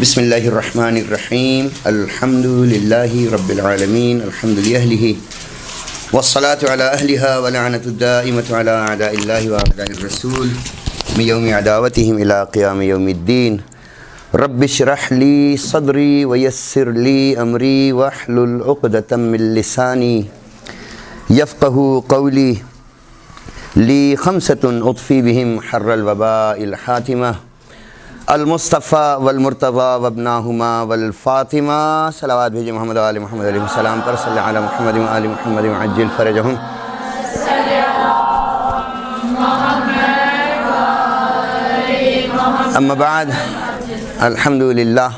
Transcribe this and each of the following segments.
بسم اللہ الرحمن الرحیم الحمد للہ رب العالمین الحمد للہ والصلاة علی اہلہا ولعنۃ الدائمۃ علی اعداء اللہ واعداء الرسول من یوم عداوتہم الی قیام یوم الدین رب اشرح لی صدری ویسر لی امری واحلل عقدۃ من لسانی یفقہوا قولی لی خمسۃ اطفی بہم حر الوباء الحاتمہ المصطفیٰ والمرتضیٰ وابناہما والفاطمہ صلوات بھیجے محمد و آل محمد علیہ السلام پر صلی علی محمد و آل محمد وعجل فرجہم۔ اما بعد، الحمدللہ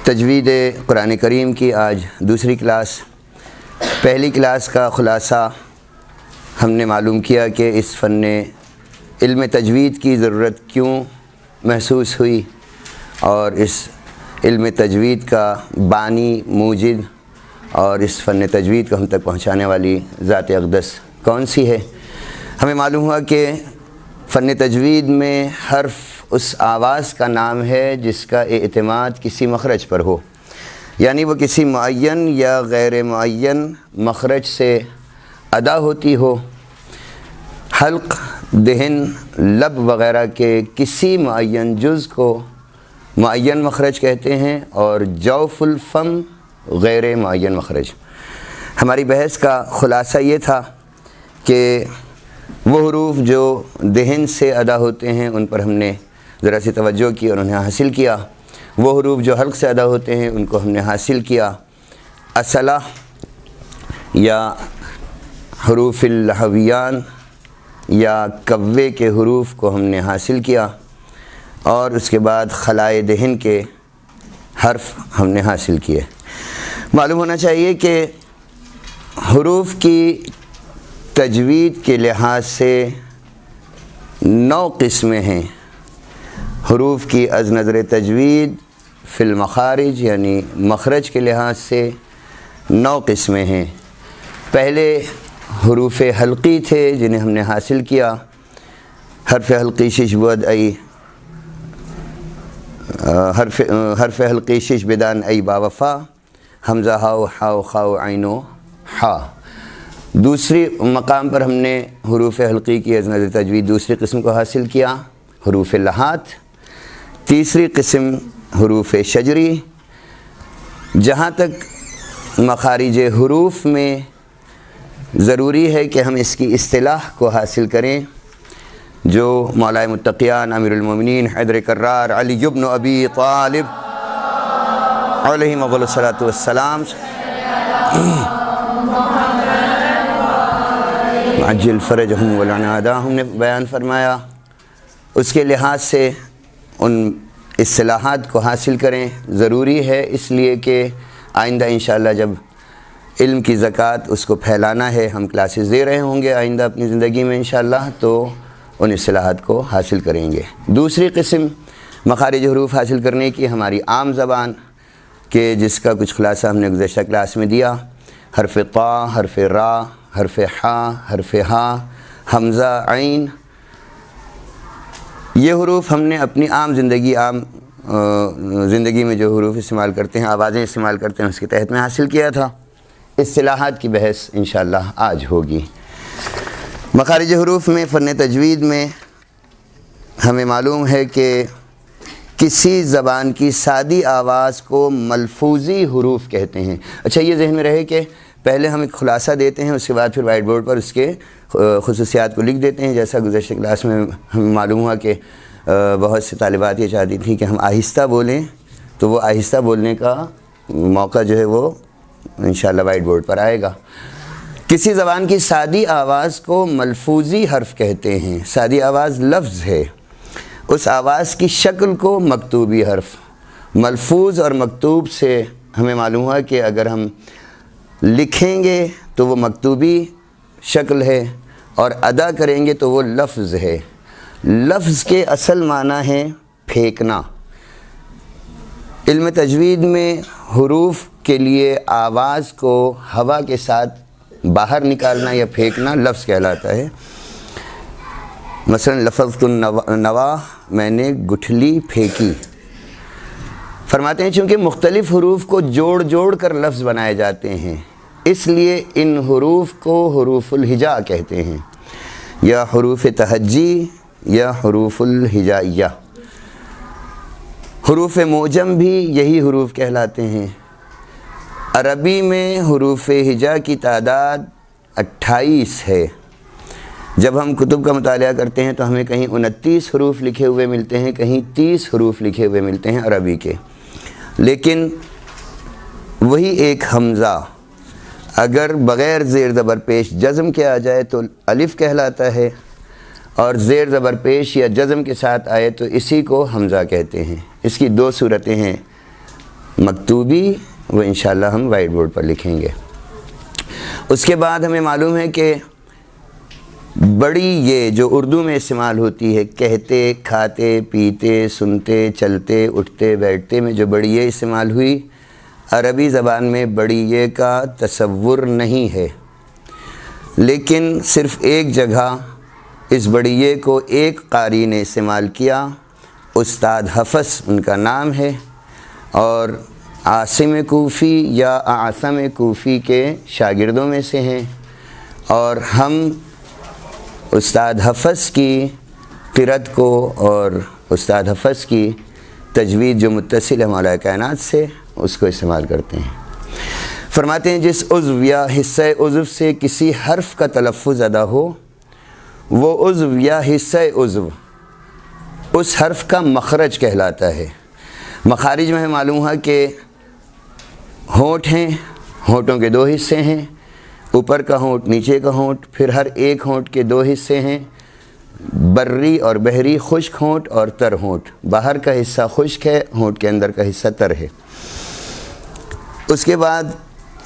تجوید قرآن کریم کی آج دوسری کلاس۔ پہلی کلاس کا خلاصہ ہم نے معلوم کیا کہ اس فن علم تجوید کی ضرورت کیوں محسوس ہوئی اور اس علم تجوید کا بانی موجد اور اس فن تجوید کو ہم تک پہنچانے والی ذات اقدس کون سی ہے۔ ہمیں معلوم ہوا کہ فن تجوید میں حرف اس آواز کا نام ہے جس کا اعتماد کسی مخرج پر ہو، یعنی وہ کسی معین یا غیر معین مخرج سے ادا ہوتی ہو۔ حلق، دہن، لب وغیرہ کے کسی معین جز کو معین مخرج کہتے ہیں اور جوف الفم غیر معین مخرج۔ ہماری بحث کا خلاصہ یہ تھا کہ وہ حروف جو دہن سے ادا ہوتے ہیں ان پر ہم نے ذرا سی توجہ کی اور انہیں حاصل کیا، وہ حروف جو حلق سے ادا ہوتے ہیں ان کو ہم نے حاصل کیا۔ اصلہ یا حروف اللحویان یا کوے کے حروف کو ہم نے حاصل کیا، اور اس کے بعد خلائے دہن کے حرف ہم نے حاصل کیے۔ معلوم ہونا چاہیے کہ حروف کی تجوید کے لحاظ سے 9 قسمیں ہیں۔ حروف کی از نظر تجوید فی المخارج یعنی مخرج کے لحاظ سے 9 قسمیں ہیں۔ پہلے حروف حلقی تھے جنہیں ہم نے حاصل کیا۔ حرف حلقی شش بود ای، حرف حلقی شش بدان ای با وفا، حمزہ ہاؤ ہاؤ خاؤ عین و ہا۔ دوسری مقام پر ہم نے حروف حلقی کی از نظر تجوید دوسری قسم کو حاصل کیا، حروف لحات۔ تیسری قسم حروف شجری۔ جہاں تک مخارج حروف میں ضروری ہے کہ ہم اس کی اصطلاح کو حاصل کریں، جو مولا متقیان امیر المومنین حیدر کرار علی بن ابی طالب علیہ افضل الصلاۃ والسلام عجل فرجہم ولعناداہم نے بیان فرمایا، اس کے لحاظ سے ان اصطلاحات کو حاصل کریں ضروری ہے، اس لیے کہ آئندہ انشاءاللہ جب علم کی زکوٰۃ اس کو پھیلانا ہے، ہم کلاسز دے رہے ہوں گے آئندہ اپنی زندگی میں انشاءاللہ، تو ان اصطلاحات کو حاصل کریں گے۔ دوسری قسم مخارج حروف حاصل کرنے کی ہماری عام زبان کے جس کا کچھ خلاصہ ہم نے گزشتہ کلاس میں دیا، حرف طا، حرف را، حرف حا، حرف ہا، حمزہ، عین۔ یہ حروف ہم نے اپنی عام زندگی میں جو حروف استعمال کرتے ہیں، آوازیں استعمال کرتے ہیں، اس کے تحت میں حاصل کیا تھا۔ اصطلاحات کی بحث انشاءاللہ آج ہوگی۔ مخارج حروف میں فن تجوید میں ہمیں معلوم ہے کہ کسی زبان کی سادی آواز کو ملفوظی حروف کہتے ہیں۔ اچھا، یہ ذہن میں رہے کہ پہلے ہم ایک خلاصہ دیتے ہیں، اس کے بعد پھر وائٹ بورڈ پر اس کے خصوصیات کو لکھ دیتے ہیں۔ جیسا گزشتہ کلاس میں ہمیں معلوم ہوا کہ بہت سی طالبات یہ چاہتی تھیں کہ ہم آہستہ بولیں، تو وہ آہستہ بولنے کا موقع جو ہے وہ انشاءاللہ وائٹ بورڈ پر آئے گا۔ کسی زبان کی سادی آواز کو ملفوظی حرف کہتے ہیں۔ سادی آواز لفظ ہے، اس آواز کی شکل کو مکتوبی حرف۔ ملفوظ اور مکتوب سے ہمیں معلوم ہوا کہ اگر ہم لکھیں گے تو وہ مکتوبی شکل ہے اور ادا کریں گے تو وہ لفظ ہے۔ لفظ کے اصل معنی ہے پھینکنا۔ علم تجوید میں حروف کے لیے آواز کو ہوا کے ساتھ باہر نکالنا یا پھینکنا لفظ کہلاتا ہے۔ مثلا لفظت النوا، میں نے گٹھلی پھینکی۔ فرماتے ہیں چونکہ مختلف حروف کو جوڑ جوڑ کر لفظ بنائے جاتے ہیں، اس لیے ان حروف کو حروف الہجا کہتے ہیں، یا حروف تہجی یا حروف الہجائیہ۔ حروف معجم بھی یہی حروف کہلاتے ہیں۔ عربی میں حروف ہجا کی تعداد 28 ہے۔ جب ہم کتب کا مطالعہ کرتے ہیں تو ہمیں کہیں 29 حروف لکھے ہوئے ملتے ہیں، کہیں 30 حروف لکھے ہوئے ملتے ہیں عربی کے، لیکن وہی ایک حمزہ اگر بغیر زیر زبر پیش جزم کیا جائے تو الف کہلاتا ہے، اور زیر زبر پیش یا جزم کے ساتھ آئے تو اسی کو حمزہ کہتے ہیں۔ اس کی دو صورتیں ہیں مکتوبی، وہ انشاءاللہ ہم وائٹ بورڈ پر لکھیں گے۔ اس کے بعد ہمیں معلوم ہے کہ بڑی یہ جو اردو میں استعمال ہوتی ہے، کہتے، کھاتے، پیتے، سنتے، چلتے، اٹھتے، بیٹھتے میں جو بڑی یہ استعمال ہوئی، عربی زبان میں بڑی یہ کا تصور نہیں ہے، لیکن صرف ایک جگہ اس بڑی یہ کو ایک قاری نے استعمال کیا، استاد حفص ان کا نام ہے، اور عاصم کوفی یا اعصم کوفی کے شاگردوں میں سے ہیں، اور ہم استاد حفص کی قرأت کو اور استاد حفص کی تجوید جو متصل ہے مولا کائنات سے، اس کو استعمال کرتے ہیں۔ فرماتے ہیں جس عضو یا حصہ عضو سے کسی حرف کا تلفظ ادا ہو، وہ عضو یا حصہ عضو اس حرف کا مخرج کہلاتا ہے۔ مخارج میں ہمیں معلوم ہوا کہ ہونٹ ہیں، ہونٹوں کے دو حصے ہیں، اوپر کا ہونٹ، نیچے کا ہونٹ، پھر ہر ایک ہونٹ کے دو حصے ہیں، بری اور بحری، خشک ہونٹ اور تر ہونٹ۔ باہر کا حصہ خشک ہے، ہونٹ کے اندر کا حصہ تر ہے۔ اس کے بعد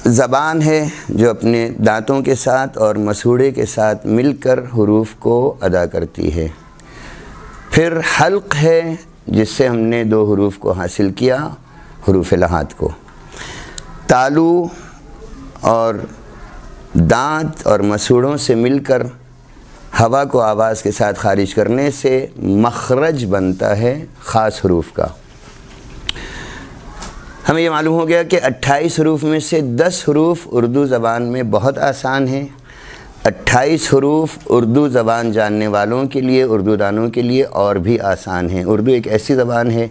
زبان ہے جو اپنے دانتوں کے ساتھ اور مسوڑے کے ساتھ مل کر حروف کو ادا کرتی ہے۔ پھر حلق ہے جس سے ہم نے دو حروف کو حاصل کیا، حروف لحاظ کو۔ تالو اور دانت اور مسوڑوں سے مل کر ہوا کو آواز کے ساتھ خارج کرنے سے مخرج بنتا ہے خاص حروف کا۔ ہمیں یہ معلوم ہو گیا کہ 28 حروف میں سے 10 حروف اردو زبان میں بہت آسان ہیں۔ 28 حروف اردو زبان جاننے والوں کے لیے، اردو دانوں کے لیے اور بھی آسان ہیں۔ اردو ایک ایسی زبان ہے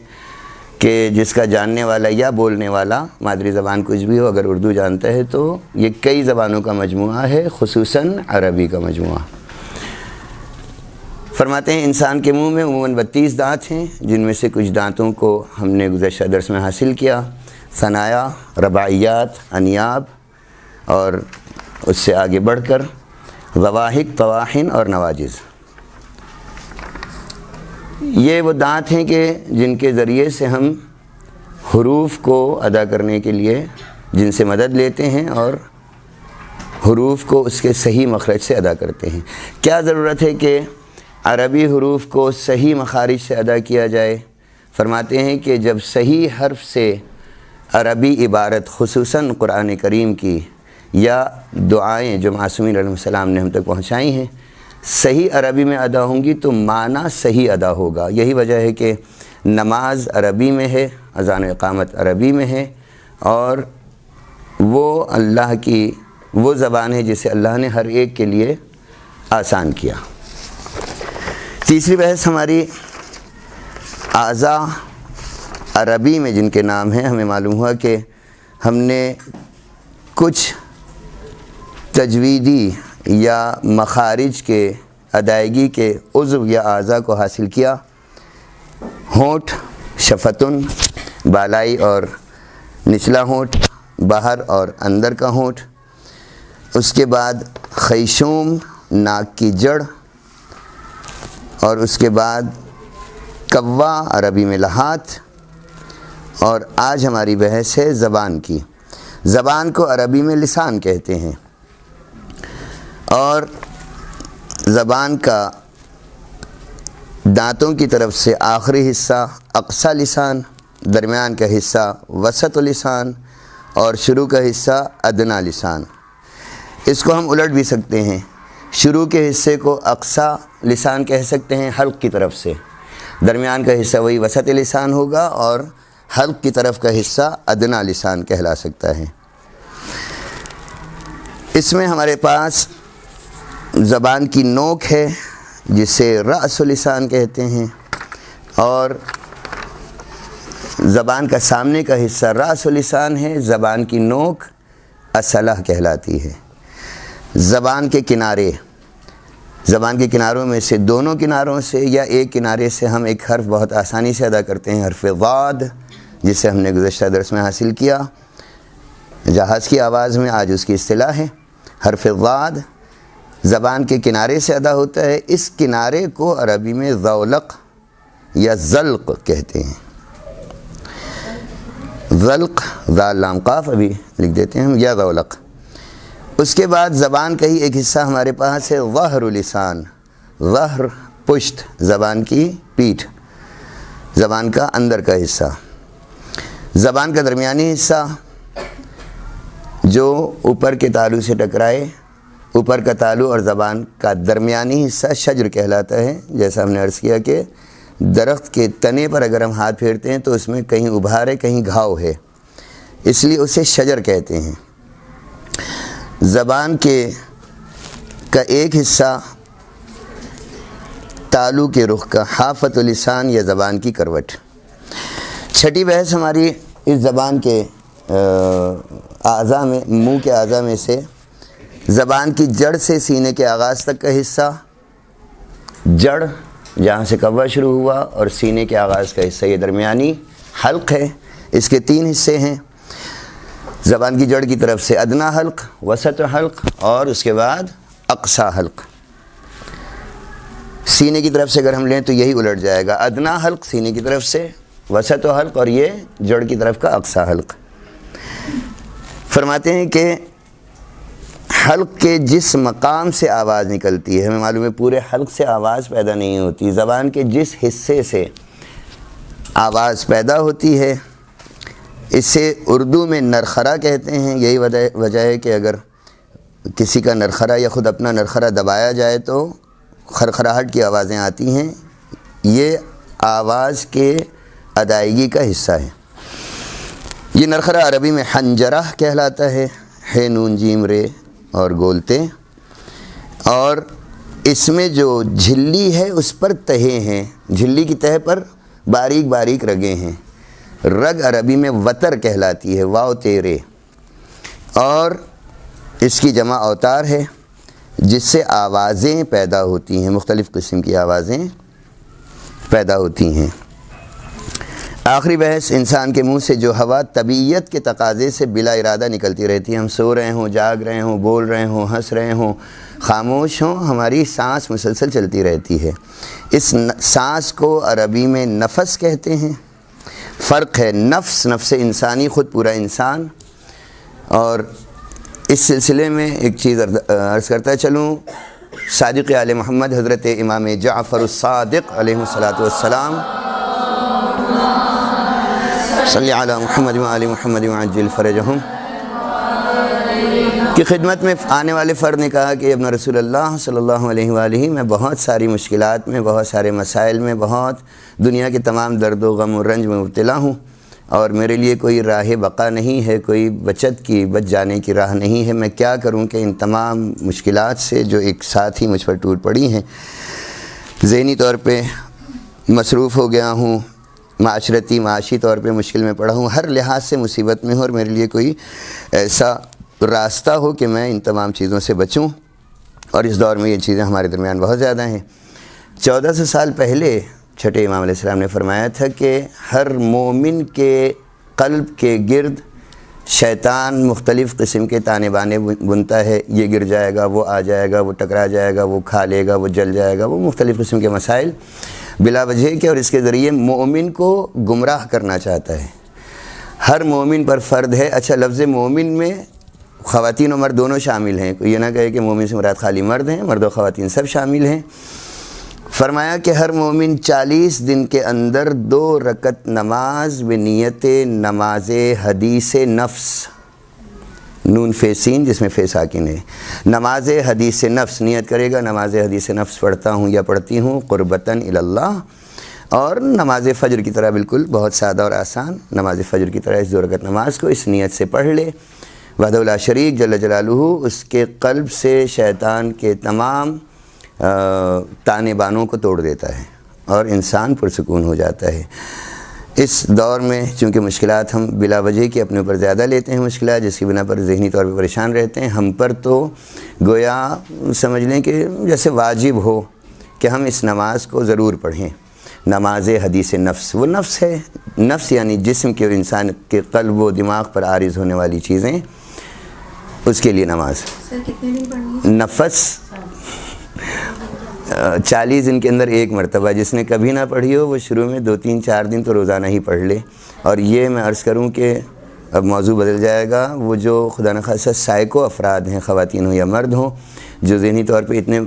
کہ جس کا جاننے والا یا بولنے والا، مادری زبان کچھ بھی ہو، اگر اردو جانتا ہے تو یہ کئی زبانوں کا مجموعہ ہے، خصوصاً عربی کا مجموعہ۔ فرماتے ہیں انسان کے منہ میں عموماً 32 دانت ہیں، جن میں سے کچھ دانتوں کو ہم نے گزشتہ درس میں حاصل کیا، ثنایا، رباعیات، انیاب، اور اس سے آگے بڑھ کر ضواحک، طواحن اور نواجز۔ یہ وہ دانت ہیں کہ جن کے ذریعے سے ہم حروف کو ادا کرنے کے لیے جن سے مدد لیتے ہیں اور حروف کو اس کے صحیح مخرج سے ادا کرتے ہیں۔ کیا ضرورت ہے کہ عربی حروف کو صحیح مخارج سے ادا کیا جائے؟ فرماتے ہیں کہ جب صحیح حرف سے عربی عبارت، خصوصاً قرآن کریم کی یا دعائیں جو معصومین علیہ السلام نے ہم تک پہنچائی ہیں، صحیح عربی میں ادا ہوں گی تو معنی صحیح ادا ہوگا۔ یہی وجہ ہے کہ نماز عربی میں ہے، اذان و اقامت عربی میں ہے، اور وہ اللہ کی وہ زبان ہے جسے اللہ نے ہر ایک کے لیے آسان کیا۔ تیسری بحث ہماری اعضاء عربی میں جن کے نام ہیں۔ ہمیں معلوم ہوا کہ ہم نے کچھ تجویدی یا مخارج کے ادائیگی کے عضو یا اعضاء کو حاصل کیا۔ ہونٹ، شفتن، بالائی اور نچلا ہونٹ، باہر اور اندر کا ہونٹ۔ اس کے بعد خیشوم، ناک کی جڑ، اور اس کے بعد کوا، عربی میں لحاظ۔ اور آج ہماری بحث ہے زبان کی۔ زبان کو عربی میں لسان کہتے ہیں، اور زبان کا دانتوں کی طرف سے آخری حصہ اقصی لسان، درمیان کا حصہ وسط لسان، اور شروع کا حصہ ادنی لسان۔ اس کو ہم الٹ بھی سکتے ہیں، شروع کے حصے کو اقصی لسان کہہ سکتے ہیں حلق کی طرف سے، درمیان کا حصہ وہی وسط لسان ہوگا، اور حلق کی طرف کا حصہ ادنا لسان کہلا سکتا ہے۔ اس میں ہمارے پاس زبان کی نوک ہے جسے رأس لسان کہتے ہیں، اور زبان کا سامنے کا حصہ رأس لسان ہے، زبان کی نوک اصلہ کہلاتی ہے۔ زبان کے کنارے، زبان کے کناروں میں سے دونوں کناروں سے یا ایک کنارے سے ہم ایک حرف بہت آسانی سے ادا کرتے ہیں، حرف ضاد، جسے ہم نے گزشتہ درس میں حاصل کیا، جہاز کی آواز میں آج اس کی اصطلاح ہے۔ حرف ضاد زبان کے کنارے سے ادا ہوتا ہے، اس کنارے کو عربی میں ذولق یا زلق کہتے ہیں۔ ذلق، ذال لام قاف ابھی لکھ دیتے ہیں ہم، یا ذولق۔ اس کے بعد زبان کا ہی ایک حصہ ہمارے پاس ہے ظہر لسان، ظہر پشت، زبان کی پیٹھ، زبان کا اندر کا حصہ۔ زبان کا درمیانی حصہ جو اوپر کے تالو سے ٹکرائے، اوپر کا تالو اور زبان کا درمیانی حصہ شجر کہلاتا ہے۔ جیسا ہم نے عرض کیا کہ درخت کے تنے پر اگر ہم ہاتھ پھیرتے ہیں تو اس میں کہیں ابھار ہے، کہیں گھاؤ ہے، اس لیے اسے شجر کہتے ہیں۔ زبان کا ایک حصہ تالو کے رخ کا حافت لسان یا زبان کی کروٹ۔ چھٹی بحث ہماری اس زبان کے اعضاء میں، منہ کے اعضاء میں سے زبان کی جڑ سے سینے کے آغاز تک کا حصہ، جڑ جہاں سے کوا شروع ہوا اور سینے کے آغاز کا حصہ یہ درمیانی حلق ہے۔ اس کے 3 حصے ہیں، زبان کی جڑ کی طرف سے ادنا حلق، وسط حلق اور اس کے بعد اقصی حلق۔ سینے کی طرف سے اگر ہم لیں تو یہی الٹ جائے گا، ادنا حلق سینے کی طرف سے، وسط حلق اور یہ جڑ کی طرف کا اقصی حلق۔ فرماتے ہیں کہ حلق کے جس مقام سے آواز نکلتی ہے، ہمیں معلوم ہے پورے حلق سے آواز پیدا نہیں ہوتی، زبان کے جس حصے سے آواز پیدا ہوتی ہے اسے اردو میں نرخرا کہتے ہیں۔ یہی وجہ ہے کہ اگر کسی کا نرخرا یا خود اپنا نرخرا دبایا جائے تو خرخراہٹ کی آوازیں آتی ہیں، یہ آواز کے ادائیگی کا حصہ ہے۔ یہ نرخرا عربی میں حنجرہ کہلاتا ہے، ہے نون جیم رے اور گولتے، اور اس میں جو جھلی ہے اس پر تہے ہیں، جھلی کی تہہ پر باریک باریک رگیں ہیں۔ رگ عربی میں وتر کہلاتی ہے، واو تیرے، اور اس کی جمع اوتار ہے جس سے آوازیں پیدا ہوتی ہیں، مختلف قسم کی آوازیں پیدا ہوتی ہیں۔ آخری بحث، انسان کے منہ سے جو ہوا طبیعت کے تقاضے سے بلا ارادہ نکلتی رہتی ہے، ہم سو رہے ہوں، جاگ رہے ہوں، بول رہے ہوں، ہنس رہے ہوں، خاموش ہوں، ہماری سانس مسلسل چلتی رہتی ہے۔ اس سانس کو عربی میں نفس کہتے ہیں۔ فرق ہے نفس، نفس انسانی، خود پورا انسان، اور اس سلسلے میں ایک چیز عرض کرتا چلوں، صادق آل محمد حضرت امام جعفر الصادق علیہ الصلاۃ والسلام، صلی علی محمد وعلی محمد وعجل فرجہم، کی خدمت میں آنے والے فرد نے کہا کہ ابن رسول اللہ صلی اللہ علیہ وآلہ، میں بہت ساری مشکلات میں، بہت سارے مسائل میں، بہت دنیا کے تمام درد و غم و رنج میں مبتلا ہوں، اور میرے لیے کوئی راہ بقا نہیں ہے، کوئی بچت کی، بچ جانے کی راہ نہیں ہے، میں کیا کروں کہ ان تمام مشکلات سے جو ایک ساتھ ہی مجھ پر ٹوٹ پڑی ہیں، ذہنی طور پہ مصروف ہو گیا ہوں، معاشی طور پہ مشکل میں پڑا ہوں، ہر لحاظ سے مصیبت میں ہوں، اور میرے لیے کوئی ایسا راستہ ہو کہ میں ان تمام چیزوں سے بچوں، اور اس دور میں یہ چیزیں ہمارے درمیان بہت زیادہ ہیں۔ 1400 سال پہلے چھٹے امام علیہ السلام نے فرمایا تھا کہ ہر مومن کے قلب کے گرد شیطان مختلف قسم کے تانے بانے بنتا ہے، یہ گر جائے گا، وہ آ جائے گا، وہ ٹکرا جائے گا، وہ کھا لے گا، وہ جل جائے گا، وہ مختلف قسم کے مسائل بلا وجہ کے، اور اس کے ذریعے مومن کو گمراہ کرنا چاہتا ہے۔ ہر مومن پر فرض ہے، اچھا لفظ مومن میں خواتین و مرد دونوں شامل ہیں، کوئی یہ نہ کہے کہ مومن سے مراد خالی مرد ہیں، مرد و خواتین سب شامل ہیں۔ فرمایا کہ ہر مومن 40 دن کے اندر 2 رکعت نماز بنیت نماز حدیث نفس، نون فیسین جس میں فے ساکن ہے، نماز حدیث نفس نیت کرے گا، نماز حدیث نفس پڑھتا ہوں یا پڑھتی ہوں قربتاً الی اللہ، اور نماز فجر کی طرح بالکل بہت سادہ اور آسان نماز فجر کی طرح اس 2 رکعت نماز کو اس نیت سے پڑھ لے، وحدہ لا شریک جل جلالہ اس کے قلب سے شیطان کے تمام تانے بانوں کو توڑ دیتا ہے اور انسان پرسکون ہو جاتا ہے۔ اس دور میں چونکہ مشکلات ہم بلا وجہ کی اپنے اوپر زیادہ لیتے ہیں، مشکلات جس کی بنا پر ذہنی طور پہ پریشان رہتے ہیں، ہم پر تو گویا سمجھ لیں کہ جیسے واجب ہو کہ ہم اس نماز کو ضرور پڑھیں۔ نماز حدیث نفس، وہ نفس ہے، نفس یعنی جسم کے اور انسان کے قلب و دماغ پر عارض ہونے والی چیزیں، اس کے لیے نماز۔ سر کتنے دن پڑھنی ہے؟ نفس 40 دن کے اندر 1 مرتبہ، جس نے کبھی نہ پڑھی ہو وہ شروع میں 2 3 4 دن تو روزانہ ہی پڑھ لے۔ اور یہ میں عرض کروں کہ اب موضوع بدل جائے گا، وہ جو خدا نخواستہ سائیکو افراد ہیں، خواتین ہوں یا مرد ہوں، جو ذہنی طور پہ اتنے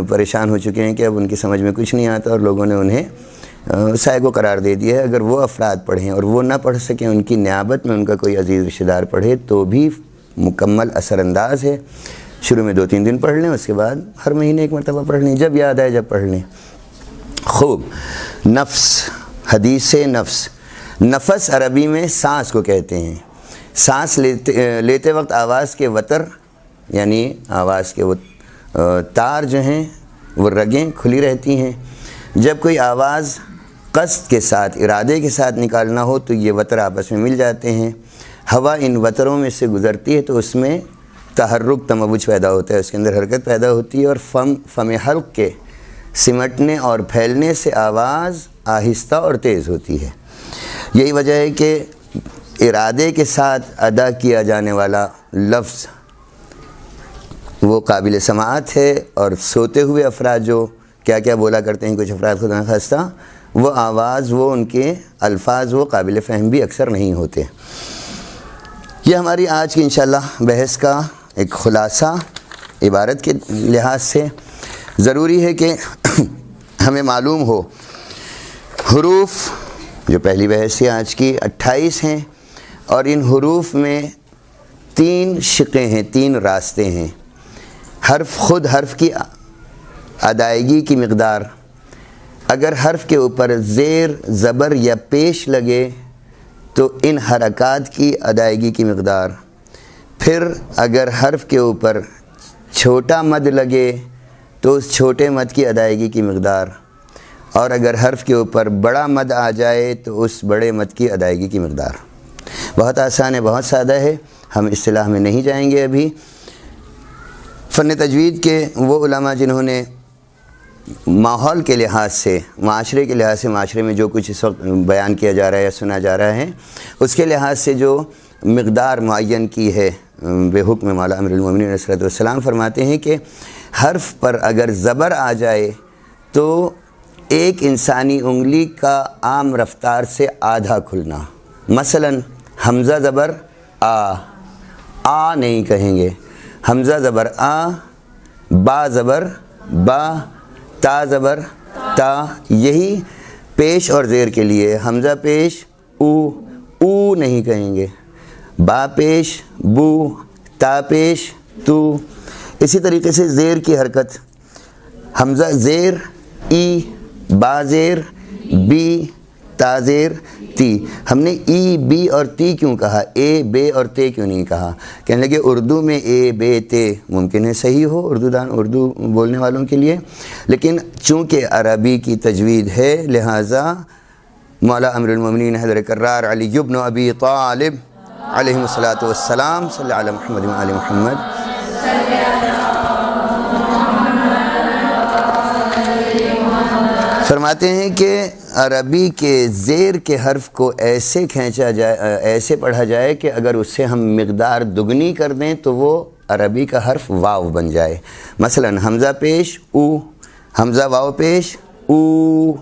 پریشان ہو چکے ہیں کہ اب ان کی سمجھ میں کچھ نہیں آتا اور لوگوں نے انہیں سائیکو قرار دے دیا ہے، اگر وہ افراد پڑھیں اور وہ نہ پڑھ سکیں، ان کی نیابت میں ان کا کوئی عزیز رشتہ دار پڑھے تو بھی مکمل اثر انداز ہے۔ شروع میں 2 3 دن پڑھ لیں، اس کے بعد ہر مہینے 1 مرتبہ پڑھ لیں، جب یاد آئے جب پڑھ لیں۔ خوب، نفس، حدیث نفس، نفس عربی میں سانس کو کہتے ہیں۔ سانس لیتے وقت آواز کے وتر یعنی آواز کے وہ تار جو ہیں وہ رگیں کھلی رہتی ہیں۔ جب کوئی آواز قصد کے ساتھ، ارادے کے ساتھ نکالنا ہو تو یہ وتر آپس میں مل جاتے ہیں، ہوا ان وتروں میں سے گزرتی ہے تو اس میں تحرک، تموج پیدا ہوتا ہے، اس کے اندر حرکت پیدا ہوتی ہے اور فم حلق کے سمٹنے اور پھیلنے سے آواز آہستہ اور تیز ہوتی ہے۔ یہی وجہ ہے کہ ارادے کے ساتھ ادا کیا جانے والا لفظ وہ قابل سماعت ہے، اور سوتے ہوئے افراد جو کیا کیا بولا کرتے ہیں کچھ افراد خدا نخواستہ، وہ آواز، وہ ان کے الفاظ وہ قابل فہم بھی اکثر نہیں ہوتے۔ یہ ہماری آج کی انشاءاللہ بحث کا ایک خلاصہ عبارت کے لحاظ سے ضروری ہے کہ ہمیں معلوم ہو حروف، جو پہلی بحث ہے آج کی 28 ہیں، اور ان حروف میں 3 شقیں ہیں، 3 راستے ہیں۔ خود حرف کی ادائیگی کی مقدار، اگر حرف کے اوپر زیر، زبر یا پیش لگے تو ان حرکات کی ادائیگی کی مقدار، پھر اگر حرف کے اوپر چھوٹا مد لگے تو اس چھوٹے مد کی ادائیگی کی مقدار، اور اگر حرف کے اوپر بڑا مد آ جائے تو اس بڑے مد کی ادائیگی کی مقدار۔ بہت آسان ہے، بہت سادہ ہے، ہم اصطلاح میں نہیں جائیں گے ابھی۔ فن تجوید کے وہ علماء جنہوں نے ماحول کے لحاظ سے، معاشرے کے لحاظ سے، معاشرے میں جو کچھ اس وقت بیان کیا جا رہا ہے یا سنا جا رہا ہے، اس کے لحاظ سے جو مقدار معین کی ہے بے حکم مولا امیر المومنین علیہ الصلوۃ والسلام، فرماتے ہیں کہ حرف پر اگر زبر آ جائے تو ایک انسانی انگلی کا عام رفتار سے آدھا کھلنا۔ مثلا حمزہ زبر آ نہیں کہیں گے، حمزہ زبر آ، با زبر با، تا زبر تا، یہی پیش اور زیر کے لیے، حمزہ پیش او نہیں کہیں گے، با پیش بو، تا پیش تو۔ اسی طریقے سے زیر کی حرکت، حمزہ زیر ای، با زیر بی، تا زیر تی۔ ہم نے ای بی اور تی کیوں کہا، اے بے اور تے کیوں نہیں کہا؟ کہنے لگے اردو میں اے بے تے ممکن ہے صحیح ہو اردو بولنے والوں کے لیے، لیکن چونکہ عربی کی تجوید ہے لہٰذا مولا امیر المومنین حضرت کرار علی بن ابی طالب علیہ الصلاۃ والسلام صلی اللہ علیہ محمد وآل محمد فرماتے ہیں کہ عربی کے زیر کے حرف کو ایسے کھینچا جائے، ایسے پڑھا جائے کہ اگر اس سے ہم مقدار دگنی کر دیں تو وہ عربی کا حرف واو بن جائے۔ مثلا حمزہ پیش او، حمزہ واو پیش او،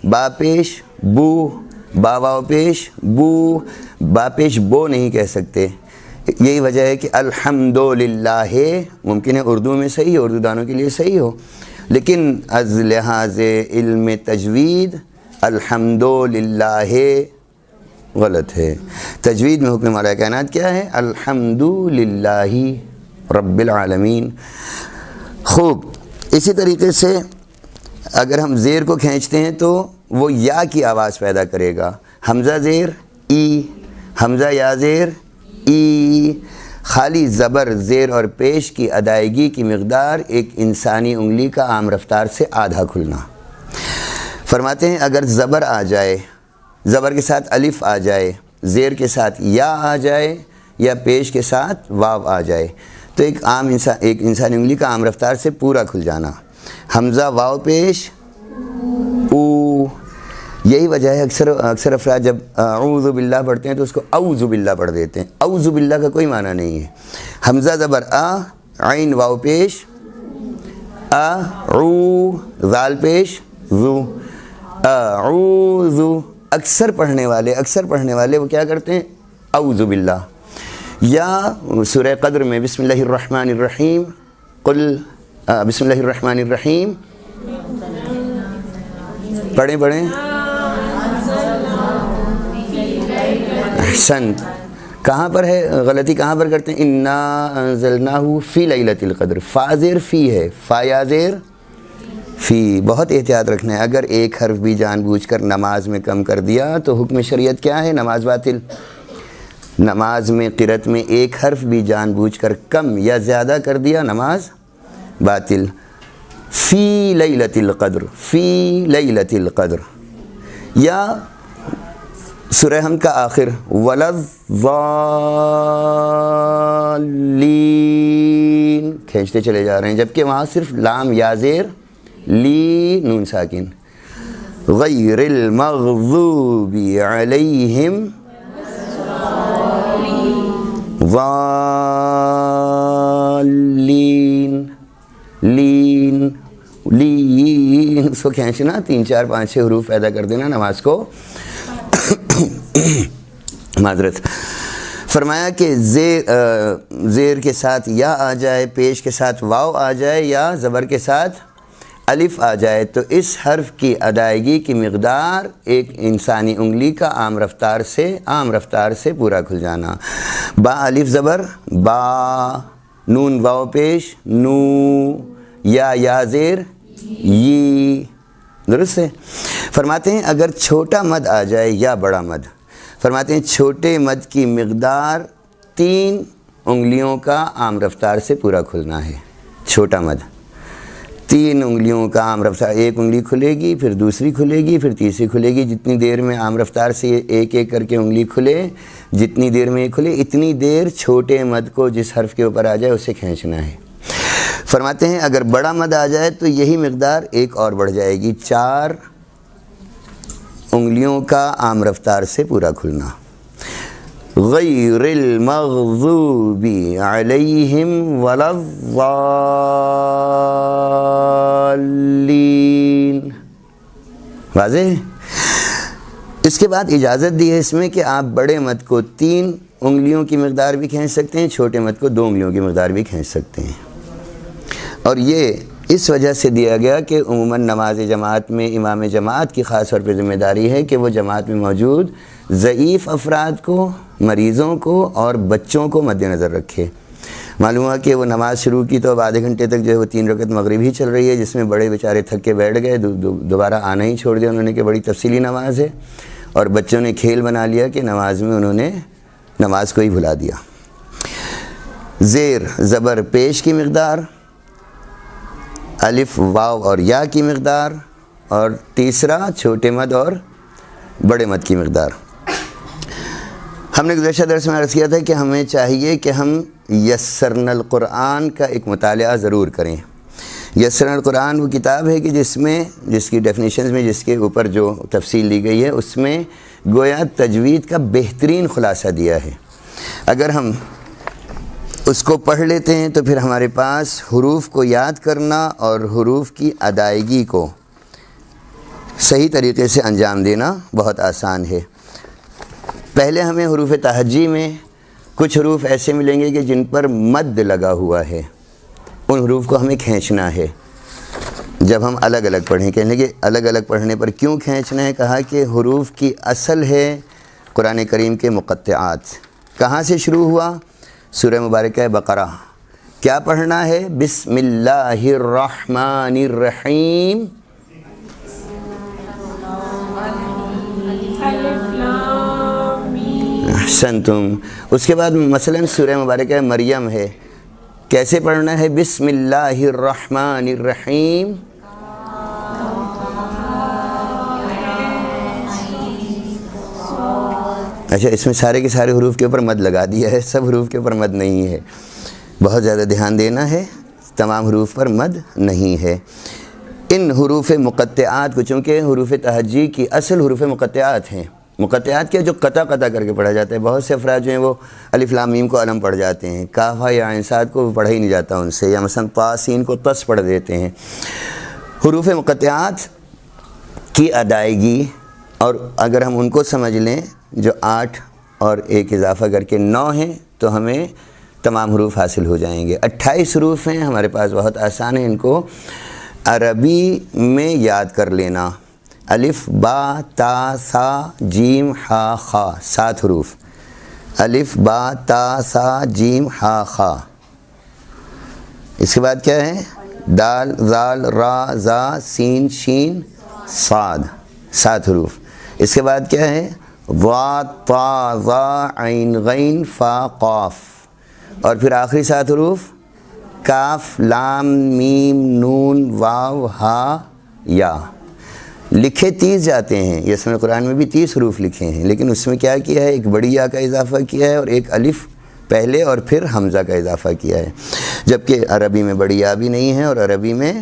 با پیش بو، با واو پیش بو، با پیش بو نہیں کہہ سکتے۔ یہی وجہ ہے کہ الحمدللہ ممکن ہے اردو میں صحیح ہو، اردو دانوں کے لیے صحیح ہو، لیکن از لحاظ علم تجوید الحمدللہ غلط ہے۔ تجوید میں حکم مولا کائنات کیا ہے؟ الحمدللہ رب العالمین۔ خوب، اسی طریقے سے اگر ہم زیر کو کھینچتے ہیں تو وہ یا کی آواز پیدا کرے گا. حمزہ زیر ای، حمزہ یا زیر ای. خالی زبر، زیر اور پیش کی ادائیگی کی مقدار ایک انسانی انگلی کا عام رفتار سے آدھا کھلنا. فرماتے ہیں اگر زبر آ جائے، زبر کے ساتھ الف آ جائے، زیر کے ساتھ یا آ جائے یا پیش کے ساتھ واو آ جائے تو ایک انسانی انگلی کا عام رفتار سے پورا کھل جانا. حمزہ واو پیش او. یہی وجہ ہے اکثر افراد جب اعوذ باللہ پڑھتے ہیں تو اس کو اعوذ باللہ پڑھ دیتے ہیں. اعوذ باللہ کا کوئی معنی نہیں ہے. حمزہ زبر عین واو پیش او، ذال پیش ذو، اعوذ. اکثر پڑھنے والے وہ کیا کرتے ہیں؟ اعوذ باللہ. یا سورہ قدر میں بسم اللہ الرحمن الرحیم، قل بسم اللہ الرحمن الرحیم پڑھیں. احسن. کہاں پر ہے غلطی، کہاں پر کرتے ہیں؟ انا انزلناہ فی لیلۃ القدر. فا زیر فی ہے، فا یا زیر فی. بہت احتیاط رکھنا ہے. اگر ایک حرف بھی جان بوجھ کر نماز میں کم کر دیا تو حکم شریعت کیا ہے؟ نماز باطل. نماز میں قرأت میں ایک حرف بھی جان بوجھ کر کم یا زیادہ کر دیا، نماز باطل. فی لیلۃ القدر، فی لیلۃ القدر. یا سورہ حمد کا آخر وَلَضَّالِّينَ کھینچتے چلے جا رہے ہیں، جبکہ وہاں صرف لام یا زیر لی نون ساکن. غیر المغضوب علیہم ضالین. لین اس کو کھینچنا، 3 4 5 6 حروف پیدا کر دینا نماز کو. معذرت. فرمایا کہ زیر کے ساتھ یا آ جائے، پیش کے ساتھ واو آ جائے یا زبر کے ساتھ الف آ جائے تو اس حرف کی ادائیگی کی مقدار ایک انسانی انگلی کا عام رفتار سے پورا کھل جانا. با الف زبر با، نون واو پیش نو، یا زیر یی. درست ہے. فرماتے ہیں اگر چھوٹا مد آ جائے یا بڑا مد، فرماتے ہیں چھوٹے مد کی مقدار 3 انگلیوں کا عام رفتار سے پورا کھلنا ہے. چھوٹا مد 3 انگلیوں کا عام رفتار، ایک انگلی کھلے گی، پھر دوسری کھلے گی، پھر تیسری کھلے گی. جتنی دیر میں عام رفتار سے ایک کر کے انگلی کھلے، جتنی دیر میں یہ کھلے اتنی دیر چھوٹے مد کو جس حرف کے اوپر آ جائے اسے کھینچنا ہے. فرماتے ہیں اگر بڑا مد آ جائے تو یہی مقدار ایک اور بڑھ جائے گی، 4 انگلیوں کا عام رفتار سے پورا کھلنا. غیر المغضوب علیہم ولا الضالین. واضح. اس کے بعد اجازت دی ہے اس میں کہ آپ بڑے مد کو 3 انگلیوں کی مقدار بھی کھینچ سکتے ہیں، چھوٹے مد کو 2 انگلیوں کی مقدار بھی کھینچ سکتے ہیں. اور یہ اس وجہ سے دیا گیا کہ عموماً نماز جماعت میں امام جماعت کی خاص طور پہ ذمہ داری ہے کہ وہ جماعت میں موجود ضعیف افراد کو، مریضوں کو اور بچوں کو مد نظر رکھے. معلوم ہوا کہ وہ نماز شروع کی تو اب آدھے گھنٹے تک جو ہے وہ 3 رکعت مغرب ہی چل رہی ہے، جس میں بڑے بیچارے تھک کے بیٹھ گئے، دوبارہ آنا ہی چھوڑ دیا انہوں نے کہ بڑی تفصیلی نماز ہے. اور بچوں نے کھیل بنا لیا کہ نماز میں انہوں نے نماز کو ہی بھلا دیا. زیر زبر پیش کی مقدار، الف واو اور یا کی مقدار، اور تیسرا چھوٹے مد اور بڑے مد کی مقدار. ہم نے گزشتہ درس میں عرض کیا تھا کہ ہمیں چاہیے کہ ہم یسرنا القرآن کا ایک مطالعہ ضرور کریں. یسرنا القرآن وہ کتاب ہے کہ جس کی ڈیفینیشنز میں جس کے اوپر جو تفصیل دی گئی ہے اس میں گویا تجوید کا بہترین خلاصہ دیا ہے. اگر ہم اس کو پڑھ لیتے ہیں تو پھر ہمارے پاس حروف کو یاد کرنا اور حروف کی ادائیگی کو صحیح طریقے سے انجام دینا بہت آسان ہے. پہلے ہمیں حروف تہجی میں کچھ حروف ایسے ملیں گے کہ جن پر مد لگا ہوا ہے، ان حروف کو ہمیں کھینچنا ہے. جب ہم الگ الگ پڑھیں، کہنے کہ الگ الگ پڑھنے پر کیوں کھینچنا ہے؟ کہا کہ حروف کی اصل ہے قرآن کریم کے مقطعات. کہاں سے شروع ہوا؟ سورہ مبارکہ بقرہ. کیا پڑھنا ہے؟ بسم اللہ الرحمن الرحیم. احسنتم۔ اس کے بعد مثلا سورہ مبارکہ مریم ہے، کیسے پڑھنا ہے؟ بسم اللہ الرحمن الرحیم۔ اچھا، اس میں سارے کے سارے حروف کے اوپر مد لگا دیا ہے، سب حروف کے اوپر مد نہیں ہے، بہت زیادہ دھیان دینا ہے، تمام حروف پر مد نہیں ہے۔ ان حروف مقطعات کو، چونکہ حروف تہجی کی اصل حروف مقطعات ہیں، مقطعات کے جو قطع کر کے پڑھا جاتا ہے، بہت سے افراد جو ہیں وہ الف لام میم کو علم پڑھ جاتے ہیں، کاف یا عین صاد کو پڑھا ہی نہیں جاتا ان سے، یا مثلا طا سین کو تس پڑھ دیتے ہیں۔ حروف مقطعات کی ادائیگی، اور اگر ہم ان کو سمجھ لیں جو 8 اور 1 اضافہ کر کے 9 ہیں، تو ہمیں تمام حروف حاصل ہو جائیں گے۔ 28 حروف ہیں ہمارے پاس، بہت آسان ہے ان کو عربی میں یاد کر لینا۔ الف با تا سا جیم ہا خا، 7 حروف، الف با تا سا جیم ہا خا۔ اس کے بعد کیا ہے؟ دال زال را زا سین شین صاد، 7 حروف۔ اس کے بعد کیا ہے؟ ضاد طا ظا عین غین فا قاف، اور پھر آخری 7 حروف کاف لام میم نون واو ہا یا۔ لکھے 30 جاتے ہیں، یہ اسم قرآن میں بھی 30 حروف لکھے ہیں، لیکن اس میں کیا کیا ہے؟ ایک بڑی یا کا اضافہ کیا ہے، اور ایک الف پہلے اور پھر حمزہ کا اضافہ کیا ہے، جبکہ عربی میں بڑی یا بھی نہیں ہے، اور عربی میں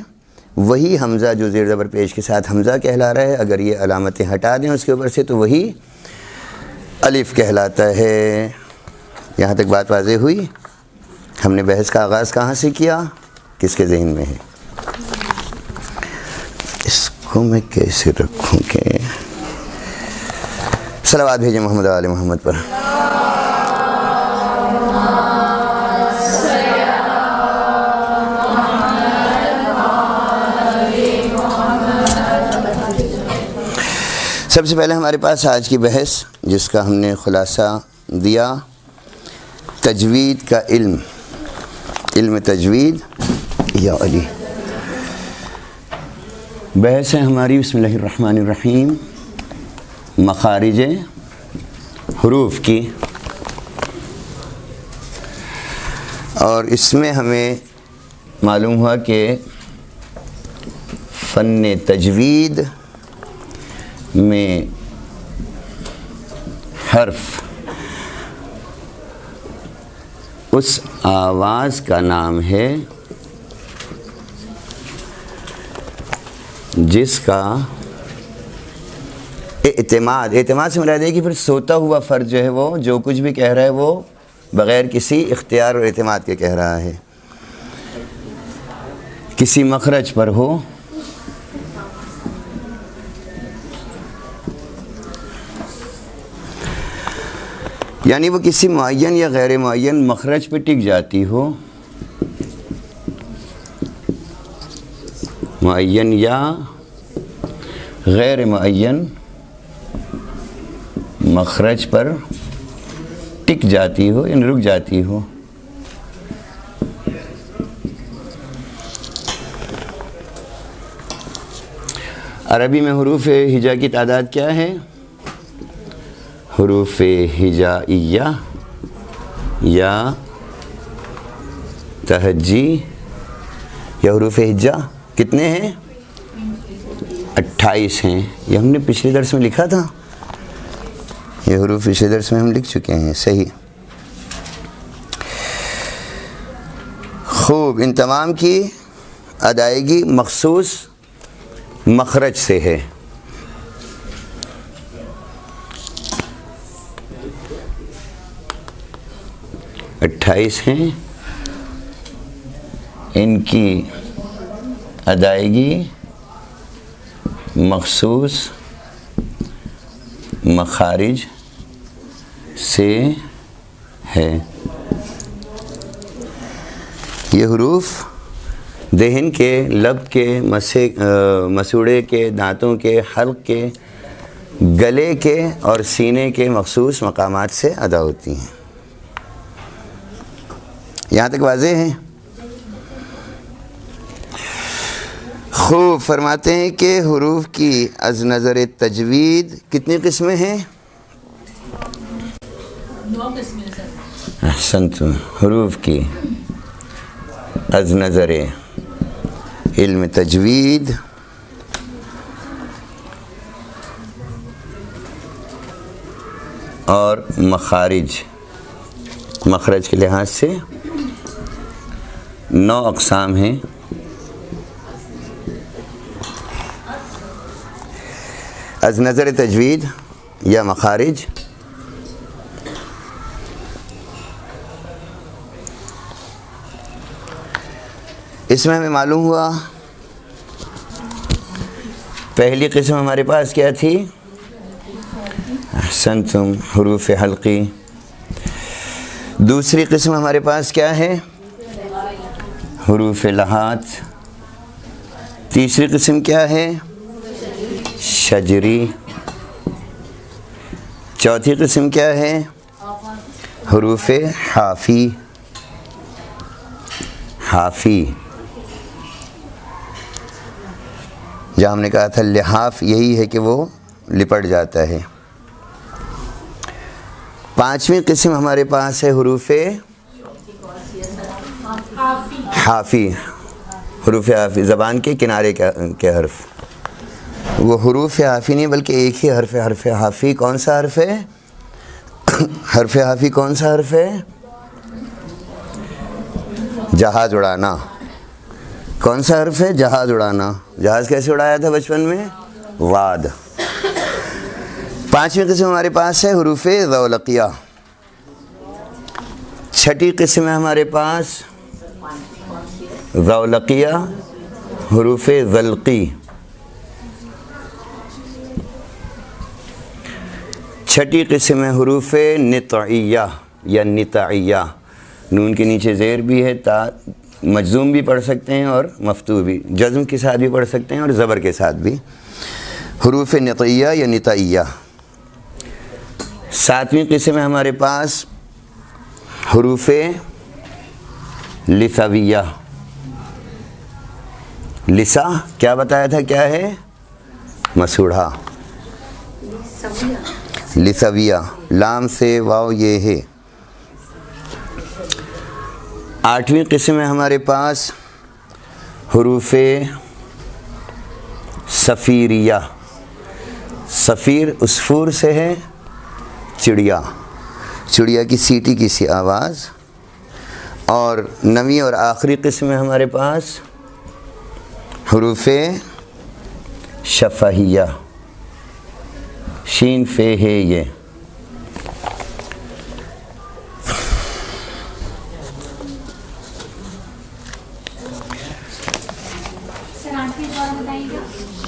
وہی حمزہ جو زیر زبر پیش کے ساتھ حمزہ کہلا رہا ہے، اگر یہ علامتیں ہٹا دیں اس کے اوپر سے تو وہی الف کہلاتا ہے۔ یہاں تک بات واضح ہوئی؟ ہم نے بحث کا آغاز کہاں سے کیا؟ کس کے ذہن میں ہے؟ اس کو میں کیسے رکھوں کہ صلوات بھیجیں محمد و آل محمد پر۔ سب سے پہلے ہمارے پاس آج کی بحث، جس کا ہم نے خلاصہ دیا، تجوید کا علم، علم تجوید یا علی۔ بحث ہے ہماری بسم اللہ الرحمن الرحیم، مخارج حروف کی، اور اس میں ہمیں معلوم ہوا کہ فن تجوید میں حرف اس آواز کا نام ہے جس کا اعتماد سے مراد ہے کہ پھر سوتا ہوا فرد جو ہے وہ جو کچھ بھی کہہ رہا ہے وہ بغیر کسی اختیار اور اعتماد کے کہہ رہا ہے، کسی مخرج پر ہو، یعنی وہ کسی معین یا غیر معین مخرج پہ ٹک جاتی ہو، معین یا غیر معین مخرج پر ٹک جاتی ہو، یعنی رک جاتی ہو۔ عربی میں حروف ہجا کی تعداد کیا ہے؟ حروف ہجائیہ یا تہجی یا حروف ہجا کتنے ہیں؟ 28 ہیں۔ یہ ہم نے پچھلے درس میں لکھا تھا، یہ حروف پچھلے درس میں ہم لکھ چکے ہیں، صحیح۔ خوب، ان تمام کی ادائیگی مخصوص مخرج سے ہے۔ اٹھائیس ہیں، ان کی ادائیگی مخصوص مخارج سے ہے۔ یہ حروف دہن کے، لب کے، مسوڑے کے، دانتوں کے، حلق کے، گلے کے اور سینے کے مخصوص مقامات سے ادا ہوتی ہیں۔ یہاں تک واضح ہے؟ خوب، فرماتے ہیں کہ حروف کی از نظر تجوید کتنی قسمیں ہیں؟ احسنتم، حروف کی از نظر علم تجوید اور مخرج کے لحاظ سے 9 اقسام ہیں۔ از نظر تجوید یا مخارج، اس میں ہمیں معلوم ہوا پہلی قسم ہمارے پاس کیا تھی؟ احسنتم، حروف حلقی۔ دوسری قسم ہمارے پاس کیا ہے؟ حروف لحاظ۔ تیسری قسم کیا ہے؟ شجری۔ چوتھی قسم کیا ہے؟ حروف حافی۔ جہاں ہم نے کہا تھا لحاف یہی ہے کہ وہ لپٹ جاتا ہے۔ پانچویں قسم ہمارے پاس ہے حروف حافی۔ حروف حافی زبان کے کنارے کے حرف، وہ حروف حافی نہیں بلکہ ایک ہی حرف حافی۔ کون سا حرف ہے؟ حرف حافی کون سا حرف ہے؟ جہاز اڑانا۔ کون سا حرف ہے؟ جہاز اڑانا۔ جہاز کیسے اڑایا تھا بچپن میں؟ واد۔ پانچویں قسم ہمارے پاس ہے حروف ذولقیہ۔ چھٹی قسم ہے ہمارے پاس ذولقیہ، حروف ذلقی۔ چھٹی قسم ہے حروف نطعیہ یا نطعیہ، نون کے نیچے زیر بھی ہے، تا مجزوم بھی پڑھ سکتے ہیں اور مفتوح بھی، جزم کے ساتھ بھی پڑھ سکتے ہیں اور زبر کے ساتھ بھی، حروف نطعیہ یا نطعیہ۔ ساتویں قسم ہے ہمارے پاس حروف لثویہ۔ لسا کیا بتایا تھا کیا ہے؟ مسوڑھا۔ لثویہ، لام سے واو یہ ہے۔ آٹھویں قسم ہے ہمارے پاس حروف صفیریہ۔ صفیر عصفور سے ہے، چڑیا، چڑیا کی سیٹی کی سی آواز۔ اور نویں اور آخری قسم ہے ہمارے پاس حروف شفہیہ، شین فے ہے یہ۔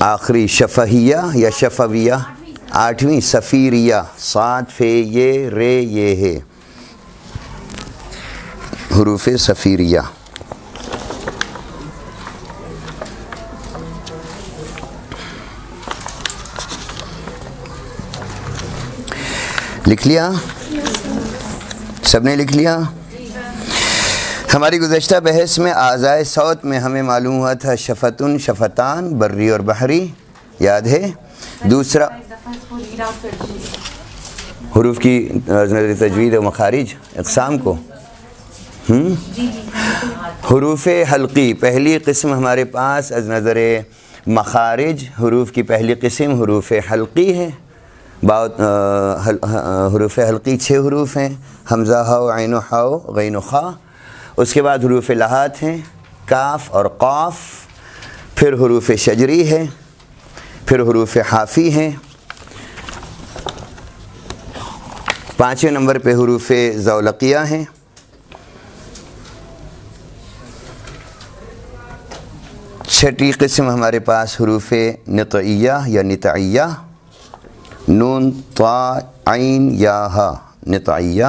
آخری شفہیہ یا شفویہ، آٹھویں صفیریہ، صاد فے یہ رے یہ ہے، حروف صفیریہ۔ لکھ لیا؟ سب نے لکھ لیا؟ ہماری گزشتہ بحث میں اعضائے صوت میں ہمیں معلوم ہوا تھا شفتن، شفتان، بری اور بحری، یاد ہے؟ دوسرا حروف کی نظر تجوید و مخارج اقسام کو، حروف حلقی پہلی قسم ہمارے پاس از نظر مخارج حروف کی پہلی قسم حروف حلقی ہے۔ حروف حلقی 6 حروف ہیں، حمزہ ہاء عین و حاء غین و خا۔ اس کے بعد حروف لحاظ ہیں، کاف اور قاف، پھر حروف شجری ہے، پھر حروف حافی ہیں، 5ویں نمبر پہ حروف ذولقیہ ہیں، چھٹی قسم ہمارے پاس حروف نطعیہ یا نطعیہ، نون طا عین یا ہا نطعیہ۔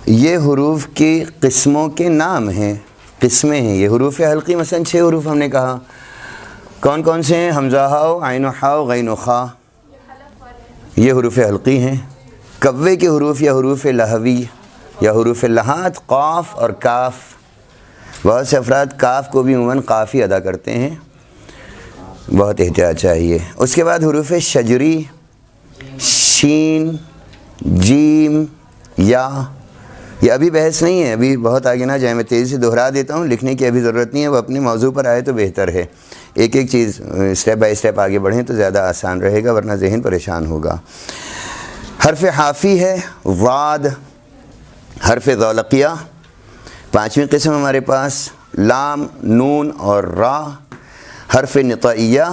یہ حروف کی قسموں کے نام ہیں، قسمیں ہیں یہ حروف حلقی۔ مثلا 6 حروف ہم نے کہا، کون کون سے ہیں؟ حمزہ ہاء عین و حاء غین و خا، یہ حروف حلقی ہیں۔ کوے کے حروف یا حروف لہوی یا حروف لحاظ قاف اور کاف، بہت سے افراد کاف کو بھی عموماً قافی ادا کرتے ہیں، بہت احتیاط چاہیے۔ اس کے بعد حروف شجری، شین، جیم، یا. یہ ابھی بحث نہیں ہے، ابھی بہت آگے نہ جائیں، میں تیزی سے دہرا دیتا ہوں، لکھنے کی ابھی ضرورت نہیں ہے، وہ اپنے موضوع پر آئے تو بہتر ہے. ایک ایک چیز اسٹیپ بائی اسٹیپ آگے بڑھیں تو زیادہ آسان رہے گا، ورنہ ذہن پریشان ہوگا. حرف حافی ہے ضاد، حرف ذولقیہ. پانچویں قسم ہمارے پاس لام، نون اور را. حرف نطعیہ،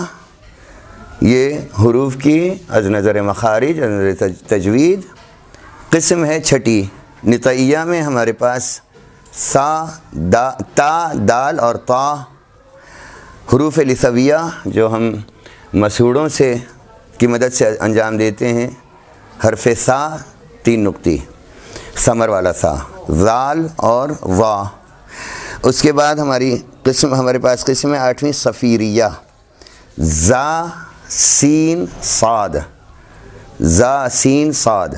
یہ حروف کی از نظر مخارج، از نظر تجوید قسم ہے چھٹی. نطعیہ میں ہمارے پاس سا، تا، دال اور طا. حروف لثویہ جو ہم مسہوڑوں سے کی مدد سے انجام دیتے ہیں. حرف سا 3 نقطی، ثمر والا سا، ذال اور وا. اس کے بعد ہمارے پاس قسم ہے 8ویں صفیریہ، زا، سین، صاد، زا، سین، صاد.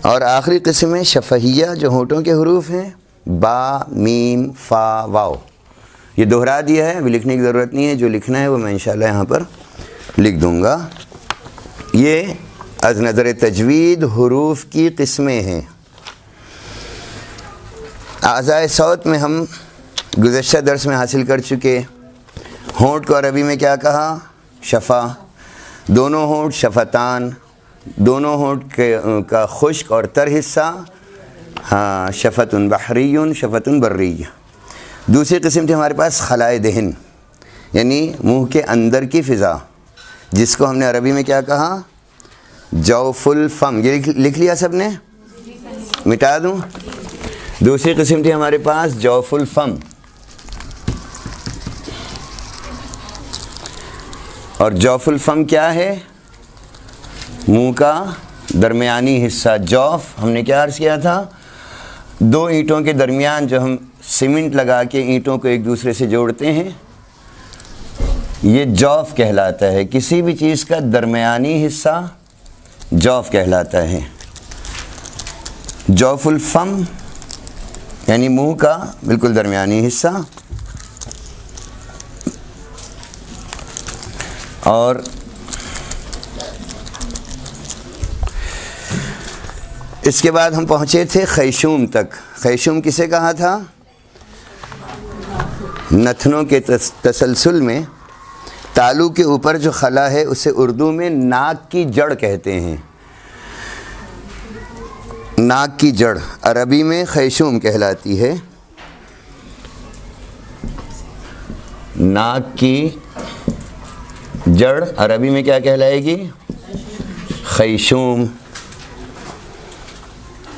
اور آخری قسم ہے شفہیہ جو ہونٹوں کے حروف ہیں، با، میم، فا، واو. یہ دہرا دیا ہے، ابھی لکھنے کی ضرورت نہیں ہے، جو لکھنا ہے وہ میں انشاءاللہ یہاں پر لکھ دوں گا. یہ از نظر تجوید حروف کی قسمیں ہیں. اعضائے صوت میں ہم گزشتہ درس میں حاصل کر چکے. ہونٹ کو عربی میں کیا کہا؟ شفا. دونوں ہونٹ شفتان، دونوں ہونٹ کا خشک اور تر حصہ ہاں شفت بحری، شفت بری. دوسری قسم تھی ہمارے پاس خلائے دہن، یعنی منہ کے اندر کی فضا، جس کو ہم نے عربی میں کیا کہا؟ جوف الفم. یہ لکھ لیا سب نے؟ مٹا دوں؟ دوسری قسم تھی ہمارے پاس جوف الفم. اور جوف الفم کیا ہے؟ منہ کا درمیانی حصہ. جوف ہم نے کیا عرض کیا تھا؟ 2 اینٹوں کے درمیان جو ہم سیمنٹ لگا کے اینٹوں کو ایک دوسرے سے جوڑتے ہیں، یہ جوف کہلاتا ہے. کسی بھی چیز کا درمیانی حصہ جوف کہلاتا ہے. جوف الفم یعنی منہ کا بالکل درمیانی حصہ. اور اس کے بعد ہم پہنچے تھے خیشوم تک. خیشوم کسے کہا تھا؟ نتنوں کے تسلسل میں تالو کے اوپر جو خلا ہے اسے اردو میں ناک کی جڑ کہتے ہیں. ناک کی جڑ عربی میں خیشوم کہلاتی ہے. ناک کی جڑ عربی میں کیا کہلائے گی؟ خیشوم.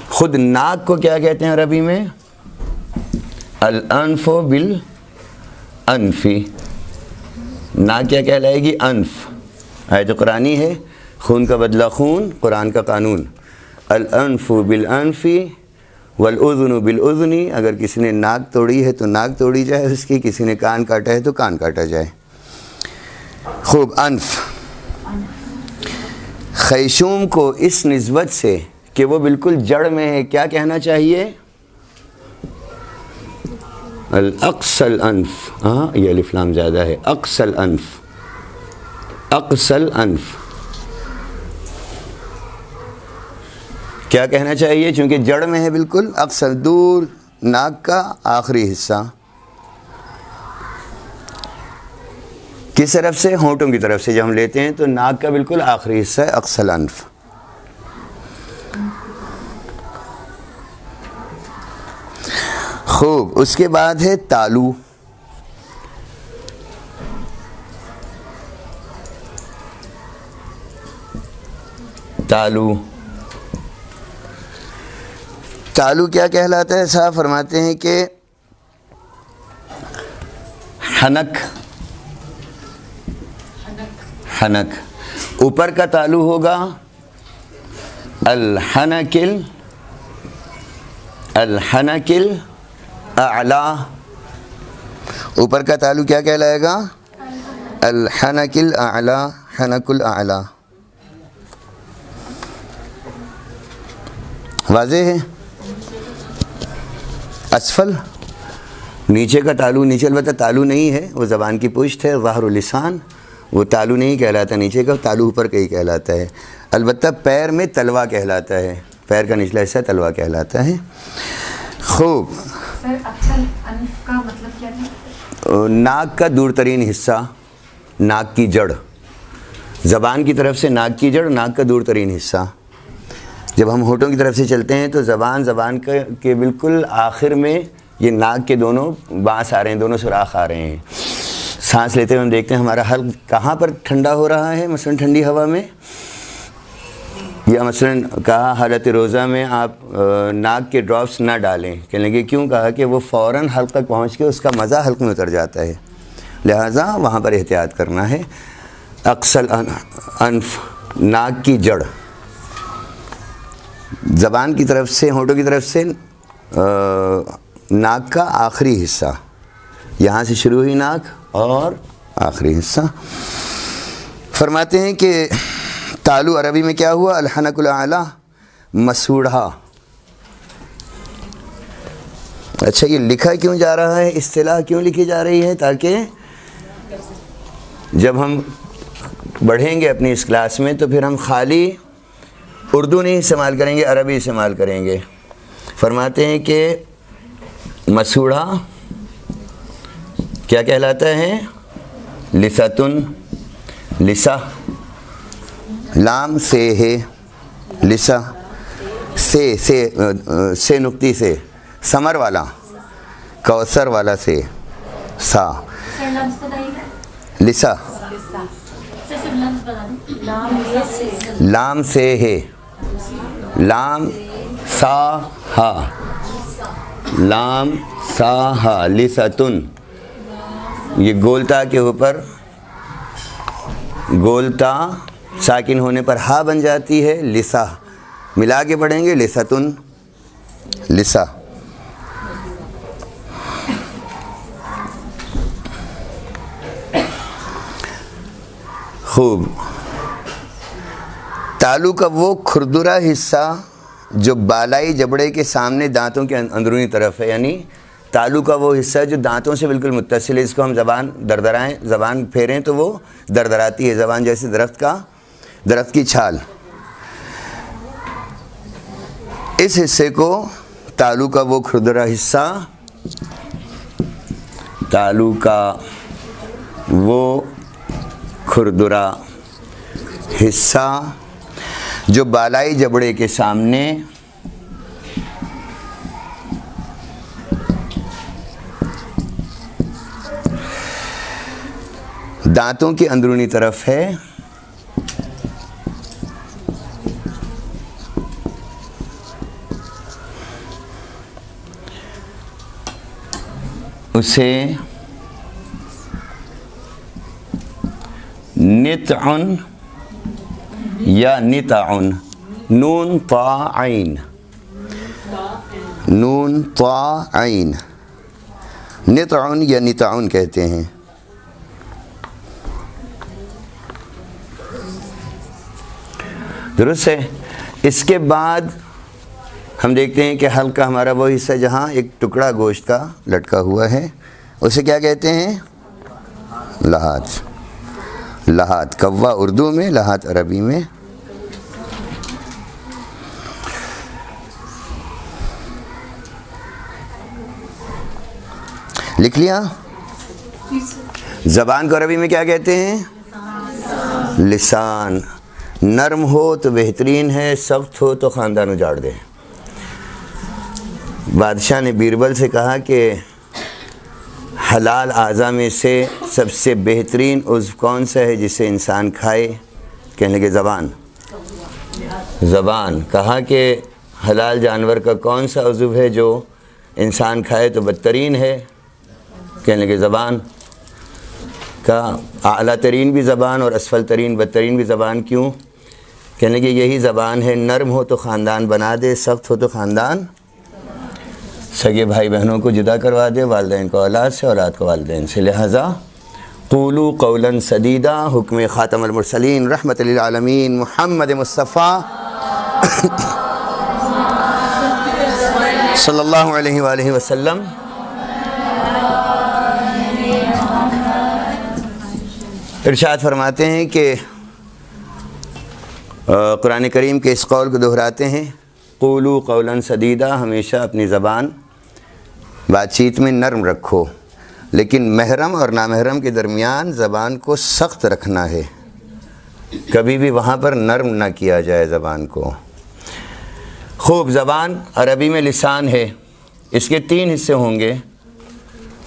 خود ناک کو کیا کہتے ہیں عربی میں؟ الانف بالانفی. ناک کیا کہلائے گی؟ انف. آیت قرآنی ہے، خون کا بدلہ خون، قرآن کا قانون. الانف بالانفی والاذن بالاذنی. اگر کسی نے ناک توڑی ہے تو ناک توڑی جائے اس کی، کسی نے کان کاٹا ہے تو کان کاٹا جائے. خوب. انف. خیشوم کو اس نسبت سے کہ وہ بالکل جڑ میں ہے کیا کہنا چاہیے؟ الاقصى الانف. ہاں یہ الف لام زیادہ ہے. اقصى الانف. اقصى الانف کیا کہنا چاہیے؟ چونکہ جڑ میں ہے بالکل. اقصى دور، ناک کا آخری حصہ. کس طرف سے؟ ہونٹوں کی طرف سے جب ہم لیتے ہیں تو ناک کا بالکل آخری حصہ ہے اقصى الانف. خوب. اس کے بعد ہے تالو. تالو. تالو کیا کہلاتا ہے؟ صاحب فرماتے ہیں کہ حنک. حنک. اوپر کا تالو ہوگا الحنکل. الحنکل اعلیٰ. اوپر کا تالو کیا کہلائے گا؟ الحنک الاعلیٰ. حنک الاعلیٰ. واضح ہے؟ اسفل نیچے کا تالو. نیچے البتہ تالو نہیں ہے، وہ زبان کی پشت ہے، ظاہر اللسان. وہ تالو نہیں کہلاتا نیچے کا، تالو اوپر کا ہی کہلاتا ہے. البتہ پیر میں تلوا کہلاتا ہے، پیر کا نچلا حصہ تلوا کہلاتا ہے۔ خوب، سر اکثر انف کا مطلب کیا ہے؟ ناک کا دور ترین حصہ، ناک کی جڑ، زبان کی طرف سے ناک کی جڑ، ناک کا دور ترین حصہ۔ جب ہم ہونٹوں کی طرف سے چلتے ہیں تو زبان کے بالکل آخر میں یہ ناک کے دونوں بانس آ رہے ہیں، دونوں سوراخ آ رہے ہیں۔ سانس لیتے ہوئے ہم دیکھتے ہیں ہمارا حلق کہاں پر ٹھنڈا ہو رہا ہے، مثلا ٹھنڈی ہوا میں، یا مثلا کہا حالت روزہ میں آپ ناک کے ڈراپس نہ ڈالیں، کہنے لگے کیوں؟ کہا کہ وہ فوراً حلق تک پہنچ کے اس کا مزہ حلق میں اتر جاتا ہے، لہٰذا وہاں پر احتیاط کرنا ہے۔ اقصل انف، ناک کی جڑ، زبان کی طرف سے، ہونٹوں کی طرف سے ناک کا آخری حصہ، یہاں سے شروع ہوئی ناک اور آخری حصہ۔ فرماتے ہیں کہ تالو عربی میں کیا ہوا؟ الحنک الاعلی، مسوڑھا۔ اچھا، یہ لکھا کیوں جا رہا ہے، اصطلاح کیوں لکھی جا رہی ہے؟ تاکہ جب ہم بڑھیں گے اپنی اس کلاس میں تو پھر ہم خالی اردو نہیں استعمال کریں گے، عربی استعمال کریں گے۔ فرماتے ہیں کہ مسوڑھا کیا کہلاتا ہے؟ لساتن، لسا، لام سے ہے، لسا، سے نقطی سے، ثمر والا، کوثر والا سے، سا، لسا، لام سے ہے، لام سا ہا، لام سا ہا، لساتن۔ یہ گولتا کے اوپر، گولتا ساکن ہونے پر ہا بن جاتی ہے، لسا، ملا کے پڑھیں گے لساتن، لسا۔ خوب، تالو کا وہ کھردرا حصہ جو بالائی جبڑے کے سامنے دانتوں کے اندرونی طرف ہے، یعنی تالو کا وہ حصہ جو دانتوں سے بالکل متصل ہے، اس کو ہم زبان دردرائیں، زبان پھیریں تو وہ دردراتی ہے، زبان جیسے درخت کی چھال۔ اس حصے کو تالو کا وہ کھردرا حصہ، تالو کا وہ کھردرا حصہ جو بالائی جبڑے کے سامنے دانتوں کی اندرونی طرف ہے، اسے نطعن یا نطعن، نون طا عین، نون طا عین، نطعن یا نطعن کہتے ہیں۔ درست ہے۔ اس کے بعد ہم دیکھتے ہیں کہ حلق کا ہمارا وہ حصہ جہاں ایک ٹکڑا گوشت کا لٹکا ہوا ہے، اسے کیا کہتے ہیں؟ لحات، لحات، کوا اردو میں، لحات عربی میں۔ لکھ لیا؟ زبان کو عربی میں کیا کہتے ہیں؟ لسان۔ نرم ہو تو بہترین ہے، سخت ہو تو خاندان اجاڑ دے۔ بادشاہ نے بیربل سے کہا کہ حلال اعضاء میں سے سب سے بہترین عضو کون سا ہے جسے انسان کھائے؟ کہنے لگے زبان، زبان۔ کہا کہ حلال جانور کا کون سا عضو ہے جو انسان کھائے تو بدترین ہے؟ کہنے لگے زبان۔ کہا اعلیٰ ترین بھی زبان اور اسفل ترین بدترین بھی زبان، کیوں؟ کہنے لگے یہی زبان ہے، نرم ہو تو خاندان بنا دے، سخت ہو تو خاندان، سگے بھائی بہنوں کو جدا کروا دے، والدین کو اولاد سے، اولاد کو والدین سے۔ لہذا قولوا قولا سدیدا، حکم خاتم المرسلین رحمت للعالمین محمد مصطفیٰ صلی اللہ علیہ وآلہ وسلم۔ ارشاد فرماتے ہیں کہ قرآن کریم کے اس قول کو دہراتے ہیں، قولوا قولا سدیدا، ہمیشہ اپنی زبان بات چیت میں نرم رکھو، لیکن محرم اور نامحرم کے درمیان زبان کو سخت رکھنا ہے، کبھی بھی وہاں پر نرم نہ کیا جائے زبان کو۔ خوب، زبان عربی میں لسان ہے، اس کے 3 حصے ہوں گے۔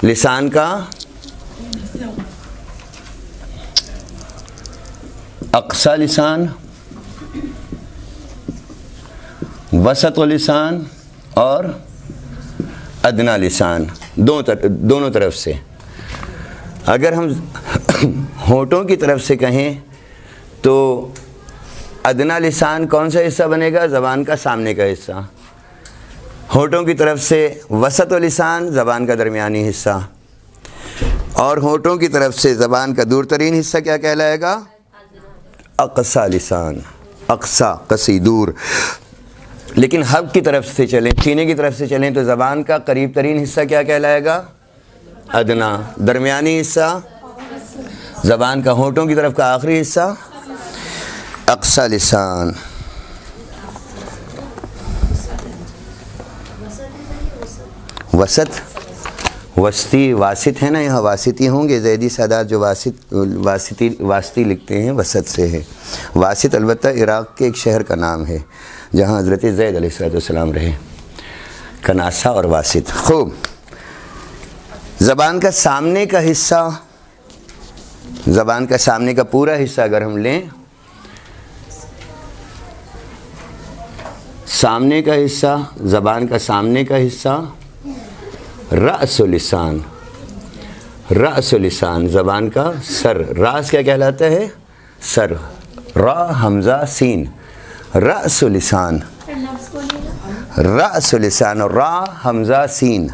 لسان کا اقصی لسان، وسط لسان اور ادنا لسان، دونوں طرف سے۔ اگر ہم ہونٹوں کی طرف سے کہیں تو ادنا لسان کون سا حصہ بنے گا؟ زبان کا سامنے کا حصہ۔ ہونٹوں کی طرف سے وسط لسان، زبان کا درمیانی حصہ، اور ہونٹوں کی طرف سے زبان کا دور ترین حصہ کیا کہلائے گا؟ اقصی لسان، اقصی قصی دور۔ لیکن حلق کی طرف سے چلیں، سینے کی طرف سے چلیں تو زبان کا قریب ترین حصہ کیا کہلائے گا؟ ادنا۔ درمیانی حصہ زبان کا ہونٹوں کی طرف کا آخری حصہ اقصی لسان۔ وسط، وسطی، واسط ہے نا، یہاں واسطی ہوں گے، زیدی سادات جو واسطی لکھتے ہیں وسط سے ہے۔ واسط البتہ عراق کے ایک شہر کا نام ہے جہاں حضرت زید علیہ السلام رہے، کناسہ اور واسط۔ خوب، زبان کا سامنے کا حصہ، زبان کا سامنے کا پورا حصہ اگر ہم لیں، سامنے کا حصہ، زبان کا سامنے کا حصہ رأس لسان، رأس لسان، زبان کا سر۔ راس کیا کہلاتا ہے؟ سر، را حمزہ سین، رأس لسان، رأس لسان، را حمزہ سین۔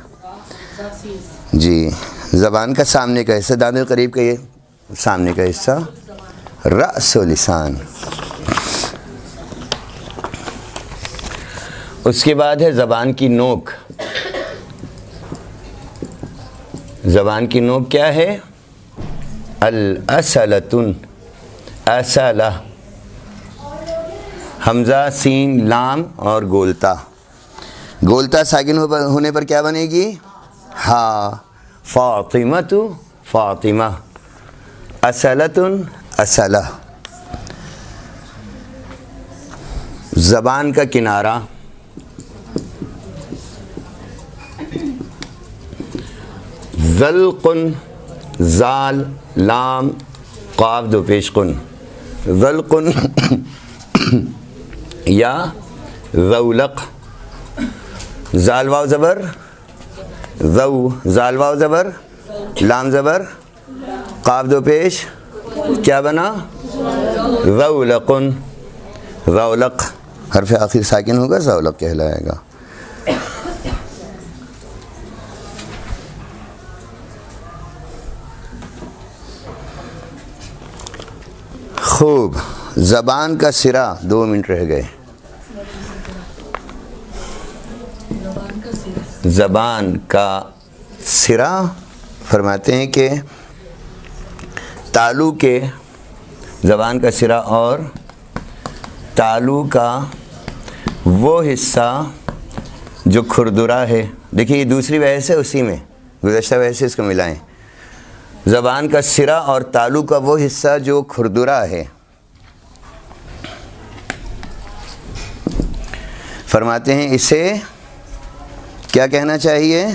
جی، زبان کا سامنے کا حصہ، دانے قریب کا یہ سامنے کا حصہ رأس لسان۔ اس کے بعد ہے زبان کی نوک۔ زبان کی نوک کیا ہے؟ الاسلتن، اسلہ، حمزہ سین لام اور گولتا۔ گولتا ساکن ہونے پر کیا بنے گی؟ ہا، فاطمۃ، فاطمہ، اسلتن، اسلہ۔ زبان کا کنارہ، ذلقن، زال لام قاف دو پیش قن، ذلقن یا ذولق، زال واو زبر ذو، زال واو زبر لام زبر قاف دو پیش، کیا بنا؟ ذولقن، ذولق، حرف آخر ساکن ہوگا، ذولق کہلائے گا۔ خوب، زبان کا سرا، 2 منٹ رہ گئے۔ زبان کا سرا فرماتے ہیں کہ تالو کے، زبان کا سرا اور تالو کا وہ حصہ جو کھردرا ہے، دیکھیے یہ دوسری بحث ہے، اسی میں گزشتہ بحث سے اس کو ملائیں۔ زبان کا سرا اور تالو کا وہ حصہ جو کھردرا ہے، فرماتے ہیں اسے کیا کہنا چاہیے؟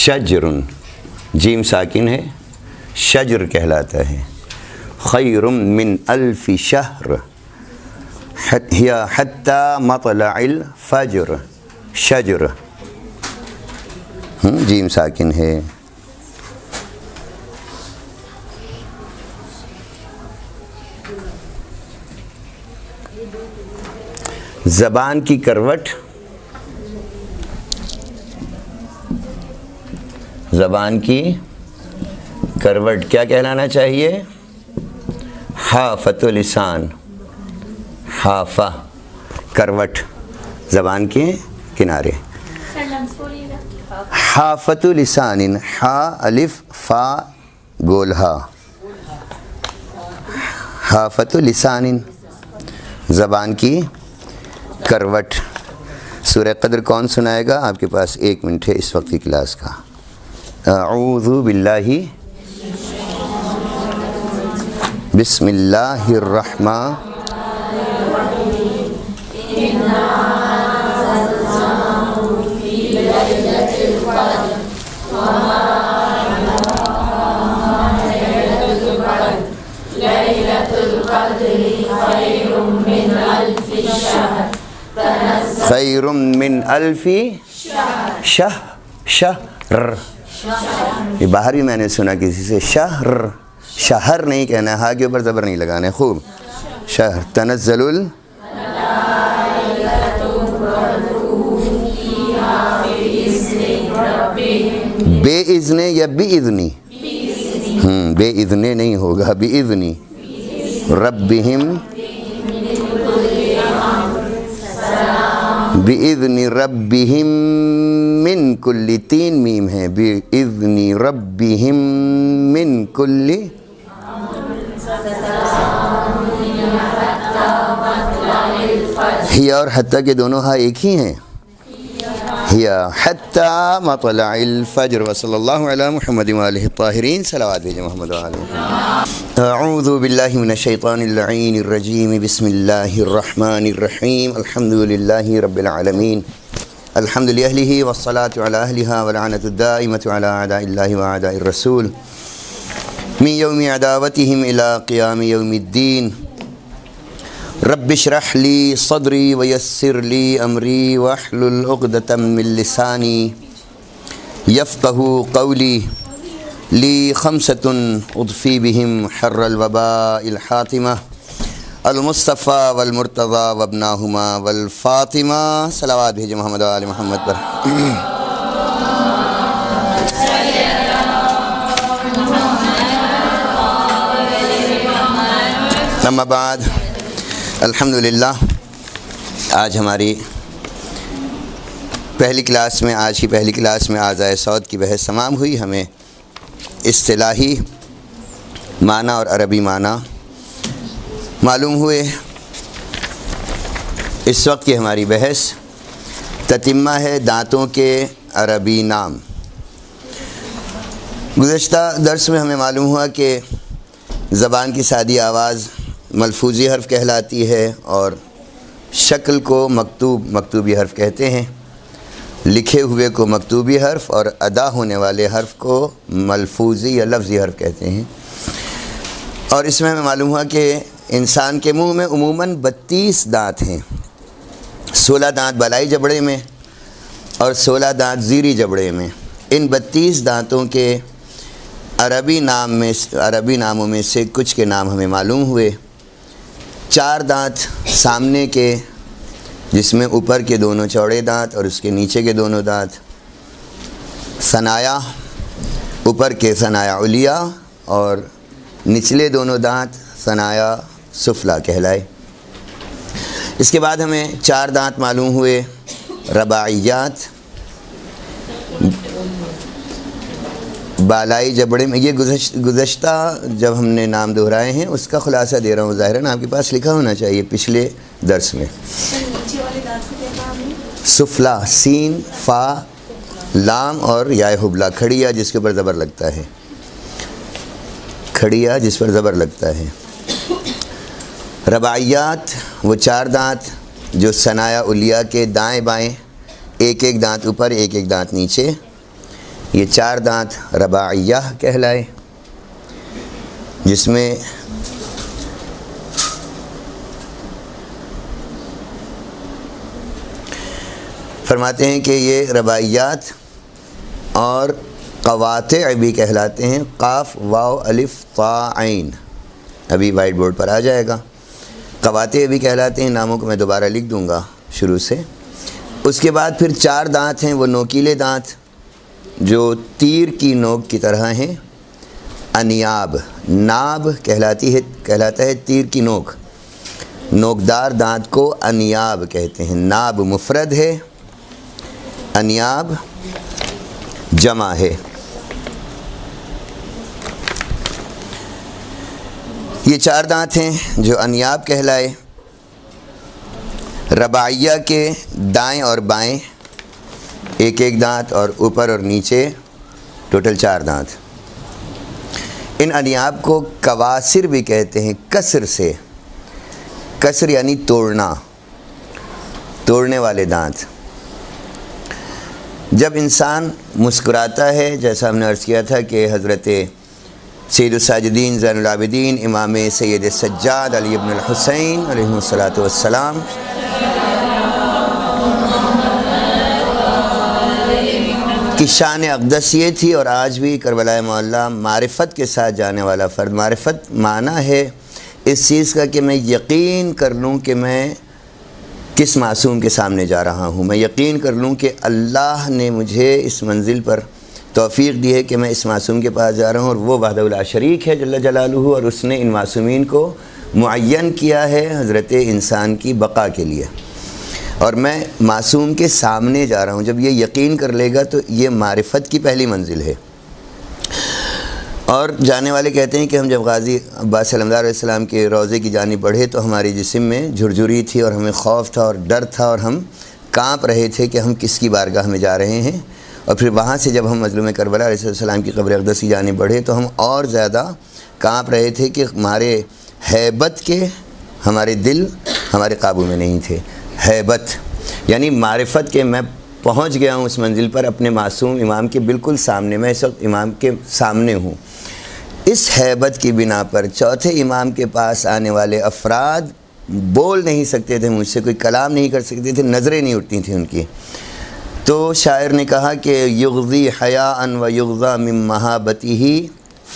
شجرن، جیم ساکن ہے، شجر کہلاتا ہے۔ خیر من الف شہر یا حتی مطلع الفجر، شجر، جیم ساکن ہے۔ زبان کی کروٹ، زبان کی کروٹ کیا کہلانا چاہیے؟ حافۃ لسان، حافہ، کروٹ، زبان کے کنارے۔ حافۃ لسان، ہا الف فا گول ہا، حافت لسان، زبان کی کروٹ۔ سورہ قدر کون سنائے گا؟ آپ کے پاس 1 منٹ ہے اس وقت کی کلاس کا۔ اعوذ باللہ بسم اللہ الرحمن خیر من الف شہر۔ یہ باہر بھی میں نے سنا کسی سے، شہر نہیں کہنا ہے، ہاں کے اوپر زبر نہیں لگانا ہے، خوب شہر۔ تنزل بے اذن یا بی اذنی؟ بے اذن نہیں ہوگا، بی اذنی ربہم، بِإِذْنِ رَبِّهِمْ مِنْ كُلِّ، 3 میم ہیں، بِإِذْنِ رَبِّهِمْ مِنْ كُلِّ، ہی اور حتیٰ کے دونوں ہاں ایک ہی ہیں، ہی حتیٰ مطلع الفجر۔ وصلی اللہ علی محمد وآلہ الطاہرین، صلوات بھیجیں محمد وآلہ محمد۔ اعوذ باللہ من الشیطان اللعین الرجیم، بسم اللہ الرحمن الرحیم، الحمد للہ رب العالمین، الحمد لأہلہ والصلاة علی اہلہا والعنۃ الدائمۃ علی اعداء اللہ واعداء الرسول من یوم عداوتہم الی قیام یوم الدین۔ رب اشرح لی صدری ویسر لی امری واحلل عقدۃ من لسانی یفقہوا قولی۔ لی خمسۃ اضفی بہم حر الوباء الحاطمہ، المصطفیٰ والمرتضیٰ وابناہما والفاطمہ، صلوات بھیجیں محمد وآل محمد پر۔ اما بعد، الحمدللہ آج ہماری پہلی کلاس میں، آج کی پہلی کلاس میں آزائے صوت کی بحث تمام ہوئی۔ ہمیں اصطلاحی معنی اور عربی معنی معلوم ہوئے۔ اس وقت کی ہماری بحث تتمہ ہے دانتوں کے عربی نام۔ گزشتہ درس میں ہمیں معلوم ہوا کہ زبان کی سادی آواز ملفوظی حرف کہلاتی ہے، اور شکل کو مکتوبی حرف کہتے ہیں، لکھے ہوئے کو مکتوبی حرف، اور ادا ہونے والے حرف کو ملفوظی یا لفظی حرف کہتے ہیں۔ اور اس میں ہمیں معلوم ہوا کہ انسان کے منہ میں عموماً 32 دانت ہیں، 16 دانت بالائی جبڑے میں اور 16 دانت زیریں جبڑے میں۔ ان 32 دانتوں کے عربی ناموں میں سے کچھ کے نام ہمیں معلوم ہوئے۔ 4 دانت سامنے کے، جس میں اوپر کے دونوں چوڑے دانت اور اس کے نیچے کے دونوں دانت، ثنایا، اوپر کے ثنایا علیہ اور نچلے دونوں دانت ثنایا سفلا کہلائے۔ اس کے بعد ہمیں 4 دانت معلوم ہوئے رباعیات، بالائی جبڑے میں۔ یہ گزشتہ جب ہم نے نام دہرائے ہیں اس کا خلاصہ دے رہا ہوں، ظاہراً آپ کے پاس لکھا ہونا چاہیے پچھلے درس میں۔ سفلا، سین، فا، لام اور یا حبلا، کھڑیا جس کے اوپر زبر لگتا ہے، کھڑیا جس پر زبر لگتا ہے۔ رباعیات وہ 4 دانت جو ثنایا علیہ کے دائیں بائیں، ایک ایک دانت اوپر ایک ایک دانت نیچے، یہ 4 دانت رباعیہ کہلائے، جس میں فرماتے ہیں کہ یہ رباعیات اور قواطع بھی کہلاتے ہیں، قاف واو الف طا عین، ابھی وائٹ بورڈ پر آ جائے گا۔ قواطع بھی کہلاتے ہیں، ناموں کو میں دوبارہ لکھ دوں گا شروع سے۔ اس کے بعد پھر 4 دانت ہیں وہ نوکیلے دانت جو تیر کی نوک کی طرح ہیں، انیاب، ناب کہلاتا ہے تیر کی نوک، نوکدار دانت کو انیاب کہتے ہیں۔ ناب مفرد ہے، انیاب جمع ہے۔ یہ 4 دانت ہیں جو انیاب کہلائے، رباعیہ کے دائیں اور بائیں ایک ایک دانت، اور اوپر اور نیچے ٹوٹل 4 دانت۔ ان انیاب کو کواسر بھی کہتے ہیں، کسر سے، کسر یعنی توڑنا، توڑنے والے دانت۔ جب انسان مسکراتا ہے، جیسا ہم نے عرض کیا تھا کہ حضرت سید الساجدین زین العابدین امام سید سجاد علی ابن الحسین علیہ الصلاۃ والسلام کی شان اقدس یہ تھی، اور آج بھی کربلائے معلیٰ معرفت کے ساتھ جانے والا فرد۔ معرفت معنی ہے اس چیز کا کہ میں یقین کر لوں کہ میں کس معصوم کے سامنے جا رہا ہوں، میں یقین کر لوں کہ اللہ نے مجھے اس منزل پر توفیق دی ہے کہ میں اس معصوم کے پاس جا رہا ہوں، اور وہ وحدہ لا شریک ہے جل جلالہ، اور اس نے ان معصومین کو معین کیا ہے حضرت انسان کی بقا کے لیے، اور میں معصوم کے سامنے جا رہا ہوں۔ جب یہ یقین کر لے گا تو یہ معرفت کی پہلی منزل ہے۔ اور جانے والے کہتے ہیں کہ ہم جب غازی عباس علمدار علیہ السلام کے روضے کی جانب بڑھے تو ہماری جسم میں جھرجھری تھی، اور ہمیں خوف تھا اور ڈر تھا، اور ہم کانپ رہے تھے کہ ہم کس کی بارگاہ میں جا رہے ہیں۔ اور پھر وہاں سے جب ہم مظلوم کربلا علیہ السلام کی قبر اقدس کی جانب بڑھے تو ہم اور زیادہ کانپ رہے تھے کہ ہمارے ہیبت کے ہمارے دل ہمارے قابو میں نہیں تھے۔ ہیبت یعنی معرفت کے میں پہنچ گیا ہوں اس منزل پر اپنے معصوم امام کے بالکل سامنے، میں اس وقت امام کے سامنے ہوں۔ اس ہیبت کی بنا پر چوتھے امام کے پاس آنے والے افراد بول نہیں سکتے تھے، مجھ سے کوئی کلام نہیں کر سکتے تھے، نظریں نہیں اٹھتی تھیں ان کی۔ تو شاعر نے کہا کہ یغضی حیاء و یغضا من مہابتہ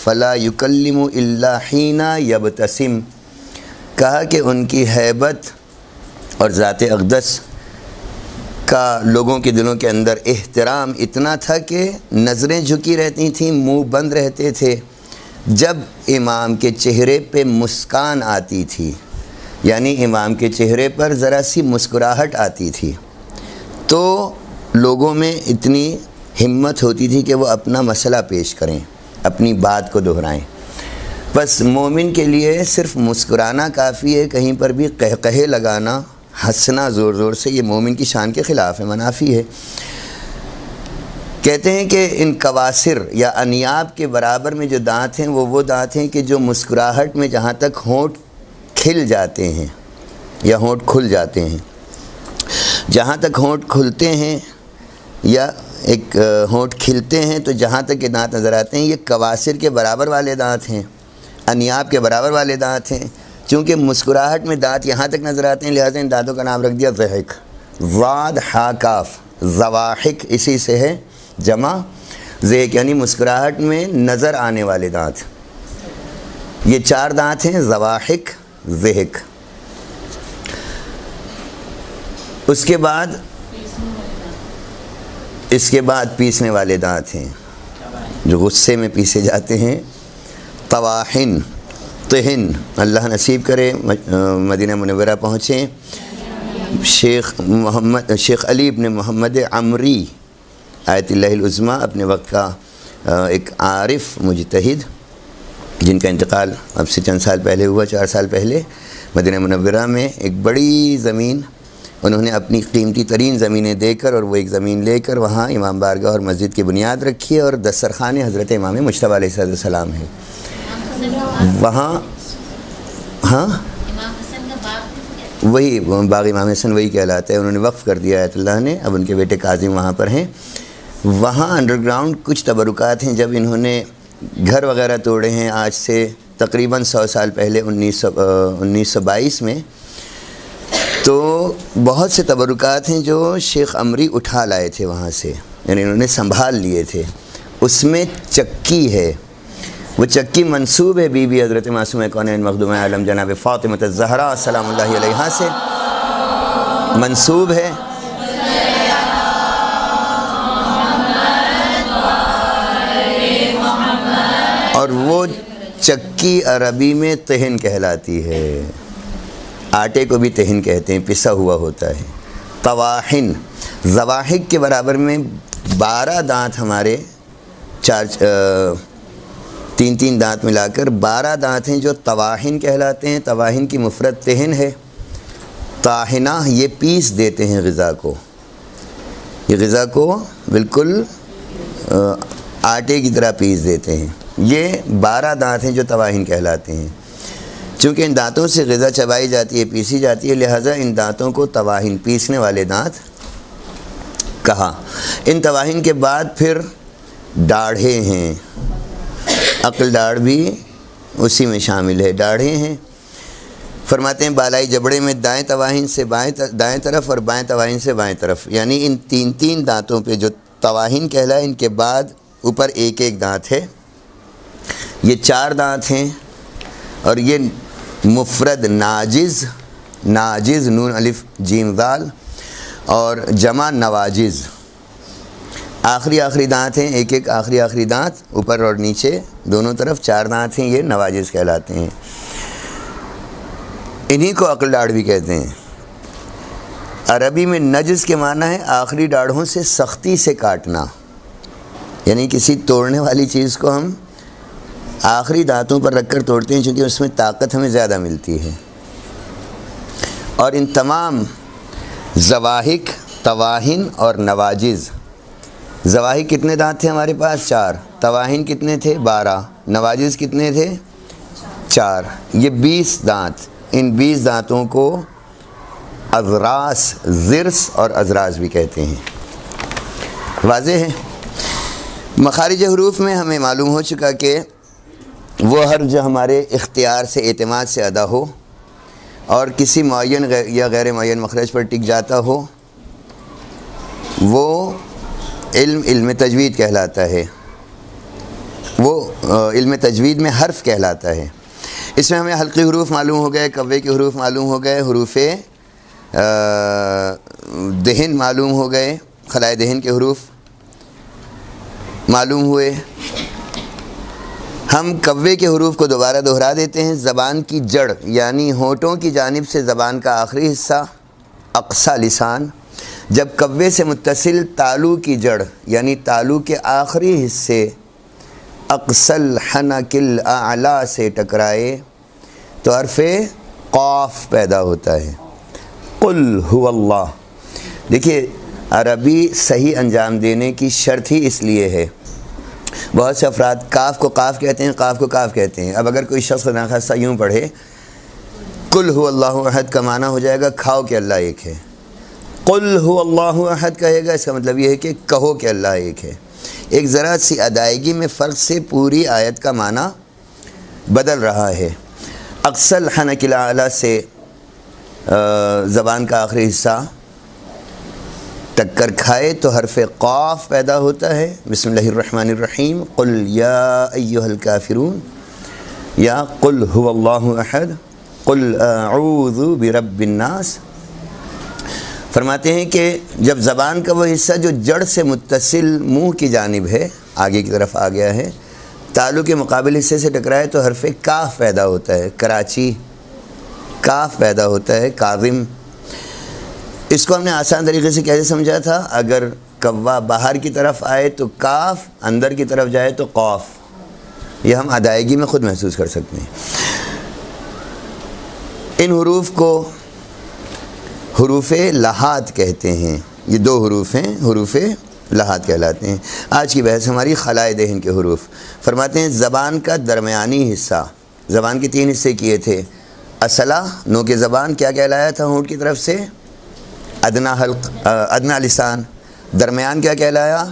فلا یکلم الا حین یبتسم، کہا کہ ان کی ہیبت اور ذات اقدس کا لوگوں کے دلوں کے اندر احترام اتنا تھا کہ نظریں جھکی رہتی تھیں، منہ بند رہتے تھے۔ جب امام کے چہرے پہ مسکان آتی تھی، یعنی امام کے چہرے پر ذرا سی مسکراہٹ آتی تھی، تو لوگوں میں اتنی ہمت ہوتی تھی کہ وہ اپنا مسئلہ پیش کریں، اپنی بات کو دہرائیں۔ بس مومن کے لیے صرف مسکرانا کافی ہے، کہیں پر بھی قہقہے لگانا، ہنسنا زور زور سے، یہ مومن کی شان کے خلاف ہے، منافی ہے۔ کہتے ہیں کہ ان کواسر یا انیاب کے برابر میں جو دانت ہیں وہ دانت ہیں کہ جو مسکراہٹ میں جہاں تک ہونٹ کھل جاتے ہیں یا ہونٹ کھل جاتے ہیں، جہاں تک ہونٹ کھلتے ہیں یا ایک ہونٹ کھلتے ہیں تو جہاں تک یہ دانت نظر آتے ہیں، یہ کواسر کے برابر والے دانت ہیں، انیاب کے برابر والے دانت ہیں۔ چونکہ مسکراہٹ میں دانت یہاں تک نظر آتے ہیں، لہٰذا ان دانتوں کا نام رکھ دیا ضحک، ضاد ہا کاف، ضواحک اسی سے ہے جمع، ضحک یعنی مسکراہٹ میں نظر آنے والے دانت۔ یہ 4 دانت ہیں، ضواحک، ضحک۔ اس کے بعد پیسنے والے دانت ہیں جو غصے میں پیسے جاتے ہیں، طواحن، طحن۔ اللہ نصیب کرے مدینہ منورہ پہنچیں، شیخ علی ابن محمد عمری آیت اللہ العظمیٰ، اپنے وقت کا ایک عارف مجتہد جن کا انتقال اب سے چند سال پہلے ہوا، 4 سال پہلے، مدینہ منورہ میں ایک بڑی زمین انہوں نے اپنی قیمتی ترین زمینیں دے کر، اور وہ ایک زمین لے کر وہاں امام بارگاہ اور مسجد کی بنیاد رکھی ہے، اور دسترخوان حضرت امام مجتبیٰ علیہ السلام ہے وہاں۔ ہاں وہی باغ امام حسن وہی کہلاتا ہے، انہوں نے وقف کر دیا آیت اللہ نے، اب ان کے بیٹے کاظم وہاں پر ہیں۔ وہاں انڈر گراؤنڈ کچھ تبرکات ہیں، جب انہوں نے گھر وغیرہ توڑے ہیں آج سے تقریباً 100 سال پہلے 1922 میں، تو بہت سے تبرکات ہیں جو شیخ عمری اٹھا لائے تھے وہاں سے، یعنی انہوں نے سنبھال لیے تھے۔ اس میں چکی ہے، وہ چکی منسوب ہے بی بی حضرت معصومہ کونین مخدومہ عالم جناب فاطمہ الزہرا سلام اللہ علیہا سے منسوب ہے۔ اور وہ چکی عربی میں طحن کہلاتی ہے، آٹے کو بھی طحن کہتے ہیں، پسا ہوا ہوتا ہے۔ طواحن، ضواحک کے برابر میں 12 دانت ہمارے تین تین دانت ملا کر 12 دانت ہیں جو طواہن کہلاتے ہیں. طواہن کی مفرد تہن ہے. طاہنہ یہ پیس دیتے ہیں غذا کو، یہ غذا کو بالکل آٹے کی طرح پیس دیتے ہیں. یہ 12 دانت ہیں جو طواہن کہلاتے ہیں. چونکہ ان دانتوں سے غذا چبائی جاتی ہے، پیسی جاتی ہے، لہٰذا ان دانتوں کو طواہن، پیسنے والے دانت کہا. ان طواہن کے بعد پھر داڑھیں ہیں. عقل داڑھ بھی اسی میں شامل ہے. داڑھیں ہیں فرماتے ہیں بالائی جبڑے میں دائیں طواہن سے دائیں طرف اور بائیں طواہن سے بائیں طرف، یعنی ان تین تین دانتوں پہ جو طواہن کہلائے ان کے بعد اوپر ایک ایک دانت ہے. یہ 4 دانت ہیں اور یہ مفرد ناجز، ناجز نون الف جیم ذال، اور جمع نواجز. آخری دانت ہیں، ایک ایک آخری دانت اوپر اور نیچے دونوں طرف 4 دانت ہیں، یہ نواجز کہلاتے ہیں. انہی کو عقل داڑھ بھی کہتے ہیں. عربی میں نجز کے معنی ہے آخری داڑھوں سے سختی سے کاٹنا، یعنی کسی توڑنے والی چیز کو ہم آخری دانتوں پر رکھ کر توڑتے ہیں چونکہ اس میں طاقت ہمیں زیادہ ملتی ہے. اور ان تمام زواحق، طواہن اور نواجز، زواحق کتنے دانت تھے ہمارے پاس؟ 4. طواہن کتنے تھے؟ 12. نواجز کتنے تھے؟ 4. یہ 20 دانت. ان 20 دانتوں کو اضراس، ضرس اور ازراس بھی کہتے ہیں. واضح ہے؟ مخارج حروف میں ہمیں معلوم ہو چکا کہ وہ حرف جو ہمارے اختیار سے، اعتماد سے ادا ہو اور کسی معین یا غیر معین مخرج پر ٹک جاتا ہو، وہ علم تجوید کہلاتا ہے. وہ علم تجوید میں حرف کہلاتا ہے. اس میں ہمیں حلقی حروف معلوم ہو گئے، کوے کے حروف معلوم ہو گئے، حروف دہن معلوم ہو گئے، خلائے دہن کے حروف معلوم ہوئے. ہم کوے کے حروف کو دوبارہ دہرا دیتے ہیں. زبان کی جڑ یعنی ہونٹوں کی جانب سے زبان کا آخری حصہ اقصی لسان، جب کوے سے متصل تالو کی جڑ یعنی تالو کے آخری حصے اقصی الحنک الاعلی سے ٹکرائے تو حرف قاف پیدا ہوتا ہے. قل هو اللہ. دیکھیے عربی صحیح انجام دینے کی شرط ہی اس لیے ہے. بہت سے افراد کاف کو قاف کہتے ہیں، قاف کو کاف کہتے ہیں. اب اگر کوئی شخص ناخواستہ یوں پڑھے قل هو اللہ احد کا معنی ہو جائے گا کھاؤ کہ اللہ ایک ہے. قل هو اللہ احد کہے گا، اس کا مطلب یہ ہے کہ کہو کہ اللہ ایک ہے. ایک ذرا سی ادائیگی میں فرق سے پوری آیت کا معنی بدل رہا ہے. اقصی الحنک الاعلی سے زبان کا آخری حصہ ٹکر کھائے تو حرف قاف پیدا ہوتا ہے. بسم اللہ الرحمن الرحیم. قل یا ایہا الکافرون، یا قل هو اللہ احد، قل اعوذ برب الناس. فرماتے ہیں کہ جب زبان کا وہ حصہ جو جڑ سے متصل منہ کی جانب ہے، آگے کی طرف آ گیا ہے، تالو کے مقابل حصے سے ٹکرائے تو حرف کاف پیدا ہوتا ہے. کراچی کاف پیدا ہوتا ہے، کاظم. اس کو ہم نے آسان طریقے سے کیسے سمجھا تھا؟ اگر کوا باہر کی طرف آئے تو کاف، اندر کی طرف جائے تو قاف. یہ ہم ادائیگی میں خود محسوس کر سکتے ہیں. ان حروف کو حروف لحاظ کہتے ہیں. یہ 2 حروف ہیں، حروف لحاظ کہلاتے ہیں. آج کی بحث ہماری خلائے دہن کے حروف. فرماتے ہیں زبان کا درمیانی حصہ، زبان کے 3 حصے کیے تھے. اصلہ نو کے زبان کیا کہلایا تھا ہونٹ کی طرف سے؟ ادنا حلق، ادنا لسان. درمیان کیا کہلایا؟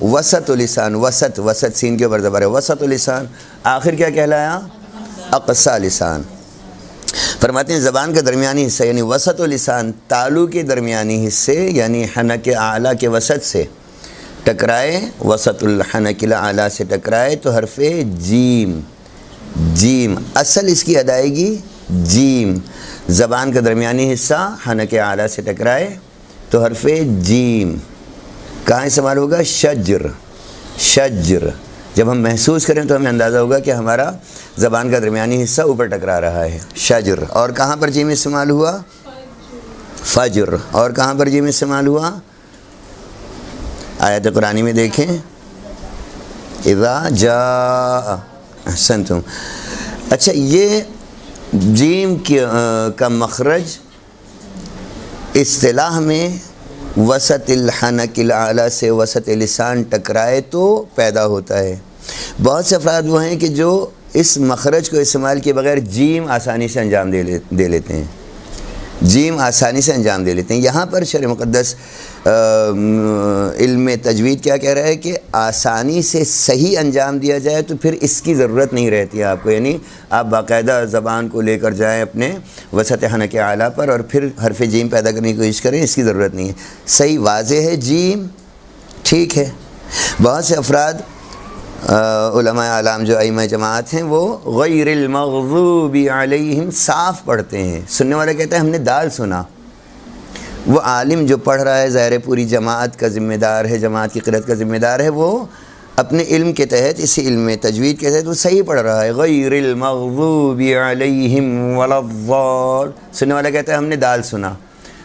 وسط لسان. وسط سین کے اوپر زبر ہے، وسط لسان. آخر کیا کہلایا؟ اقصی لسان. فرماتے ہیں زبان کا درمیانی حصہ یعنی وسط لسان تالو کے درمیانی حصے یعنی حنک اعلیٰ کے وسط سے ٹکرائے، وسط الحنک الاعلیٰ سے ٹکرائے تو حرف جیم. جیم اصل اس کی ادائیگی جیم. زبان کا درمیانی حصہ حنک اعلیٰ سے ٹکرائے تو حرف جیم. کہاں استعمال ہوگا؟ شجر. شجر جب ہم محسوس کریں تو ہمیں اندازہ ہوگا کہ ہمارا زبان کا درمیانی حصہ اوپر ٹکرا رہا ہے. شجر. اور کہاں پر جیم استعمال ہوا؟ فجر. اور کہاں پر جیم استعمال ہوا؟ آیت قرآنی میں دیکھیں، اذا جاء احسنتم. اچھا یہ جیم کا مخرج اصطلاح میں وسط الحنک الاعلی سے وسط لسان ٹکرائے تو پیدا ہوتا ہے. بہت سے افراد وہ ہیں کہ جو اس مخرج کو استعمال کیے بغیر جیم آسانی سے انجام دے لیتے ہیں. جیم آسانی سے انجام دے لیتے ہیں. یہاں پر شرع مقدس علم تجوید کیا کہہ رہا ہے کہ آسانی سے صحیح انجام دیا جائے تو پھر اس کی ضرورت نہیں رہتی ہے آپ کو. یعنی آپ باقاعدہ زبان کو لے کر جائیں اپنے وسط حنک اعلیٰ پر اور پھر حرف جیم پیدا کرنے کی کوشش کریں, اس کی ضرورت نہیں ہے. صحیح واضح ہے جیم, ٹھیک ہے. بہت سے افراد علماء اعلام جو ائمہ جماعت ہیں وہ غیر المغضوب علیہم صاف پڑھتے ہیں. سننے والا کہتا ہے ہم نے دال سنا. وہ عالم جو پڑھ رہا ہے ظاہر پوری جماعت کا ذمہ دار ہے, جماعت کی قرأت کا ذمہ دار ہے, وہ اپنے علم کے تحت, اسی علم تجوید کے تحت وہ صحیح پڑھ رہا ہے. غیر المغضوب علیہم ولا الضال. سننے والا کہتا ہے ہم نے دال سنا.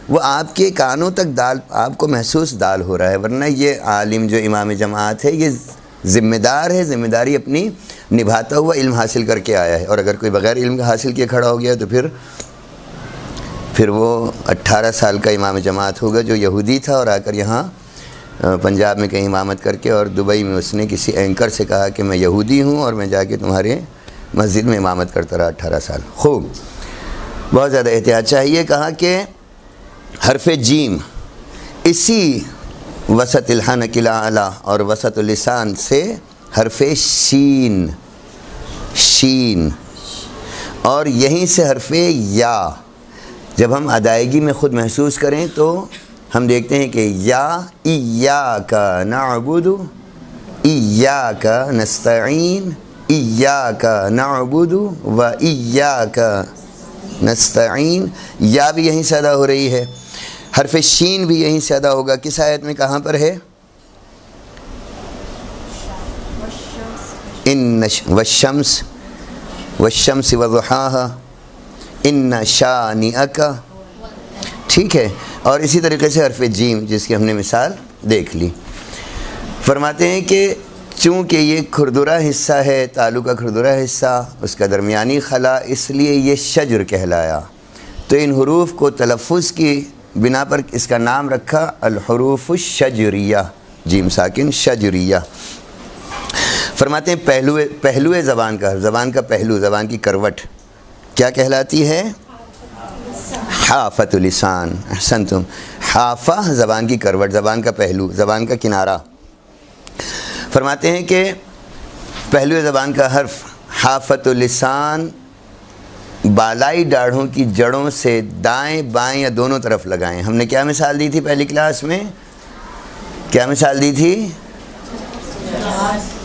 وہ آپ کے کانوں تک دال, آپ کو محسوس دال ہو رہا ہے, ورنہ یہ عالم جو امام جماعت ہے یہ ذمہ دار ہے, ذمہ داری اپنی نبھاتا ہوا علم حاصل کر کے آیا ہے. اور اگر کوئی بغیر علم حاصل کیے کھڑا ہو گیا تو پھر وہ 18 سال کا امام جماعت ہوگا جو یہودی تھا اور آ کر یہاں پنجاب میں کہیں امامت کر کے, اور دبئی میں اس نے کسی اینکر سے کہا کہ میں یہودی ہوں اور میں جا کے تمہارے مسجد میں امامت کرتا رہا 18 سال. خوب, بہت زیادہ احتیاط چاہیے. کہا کہ حرف جیم اسی وسط الحنک الاعلی اور وسط اللسان سے حرف شین, شین, اور یہیں سے حرف یا. جب ہم ادائیگی میں خود محسوس کریں تو ہم دیکھتے ہیں کہ یا ایاک نعبد, ایاک نستعین, ایاک نعبد و ایاک نستعین. یا بھی یہیں سے ادا ہو رہی ہے. حرف شین بھی یہیں سے ادا ہوگا. کس آیت میں, کہاں پر ہے؟ ان والشمس والشمس وضحاہا ان شانئک, ٹھیک ہے. اور اسی طریقے سے حرف جیم جس کی ہم نے مثال دیکھ لی. فرماتے ہیں کہ چونکہ یہ کھردرا حصہ ہے, تالو کا کھردرا حصہ, اس کا درمیانی خلا, اس لیے یہ شجر کہلایا. تو ان حروف کو تلفظ کی بنا پر اس کا نام رکھا الحروف الشجریہ, جیم ساکن شجریہ. فرماتے ہیں پہلو زبان کا پہلو, زبان کی کروٹ کیا کہلاتی ہے؟ حافۃ اللسان. احسنتم. حافہ زبان کی کروٹ, زبان کا پہلو, زبان کا کنارہ. فرماتے ہیں کہ پہلو زبان کا حرف حافۃ اللسان بالائی ڈاڑھوں کی جڑوں سے دائیں بائیں یا دونوں طرف لگائیں. ہم نے کیا مثال دی تھی پہلی کلاس میں؟ کیا مثال دی تھی؟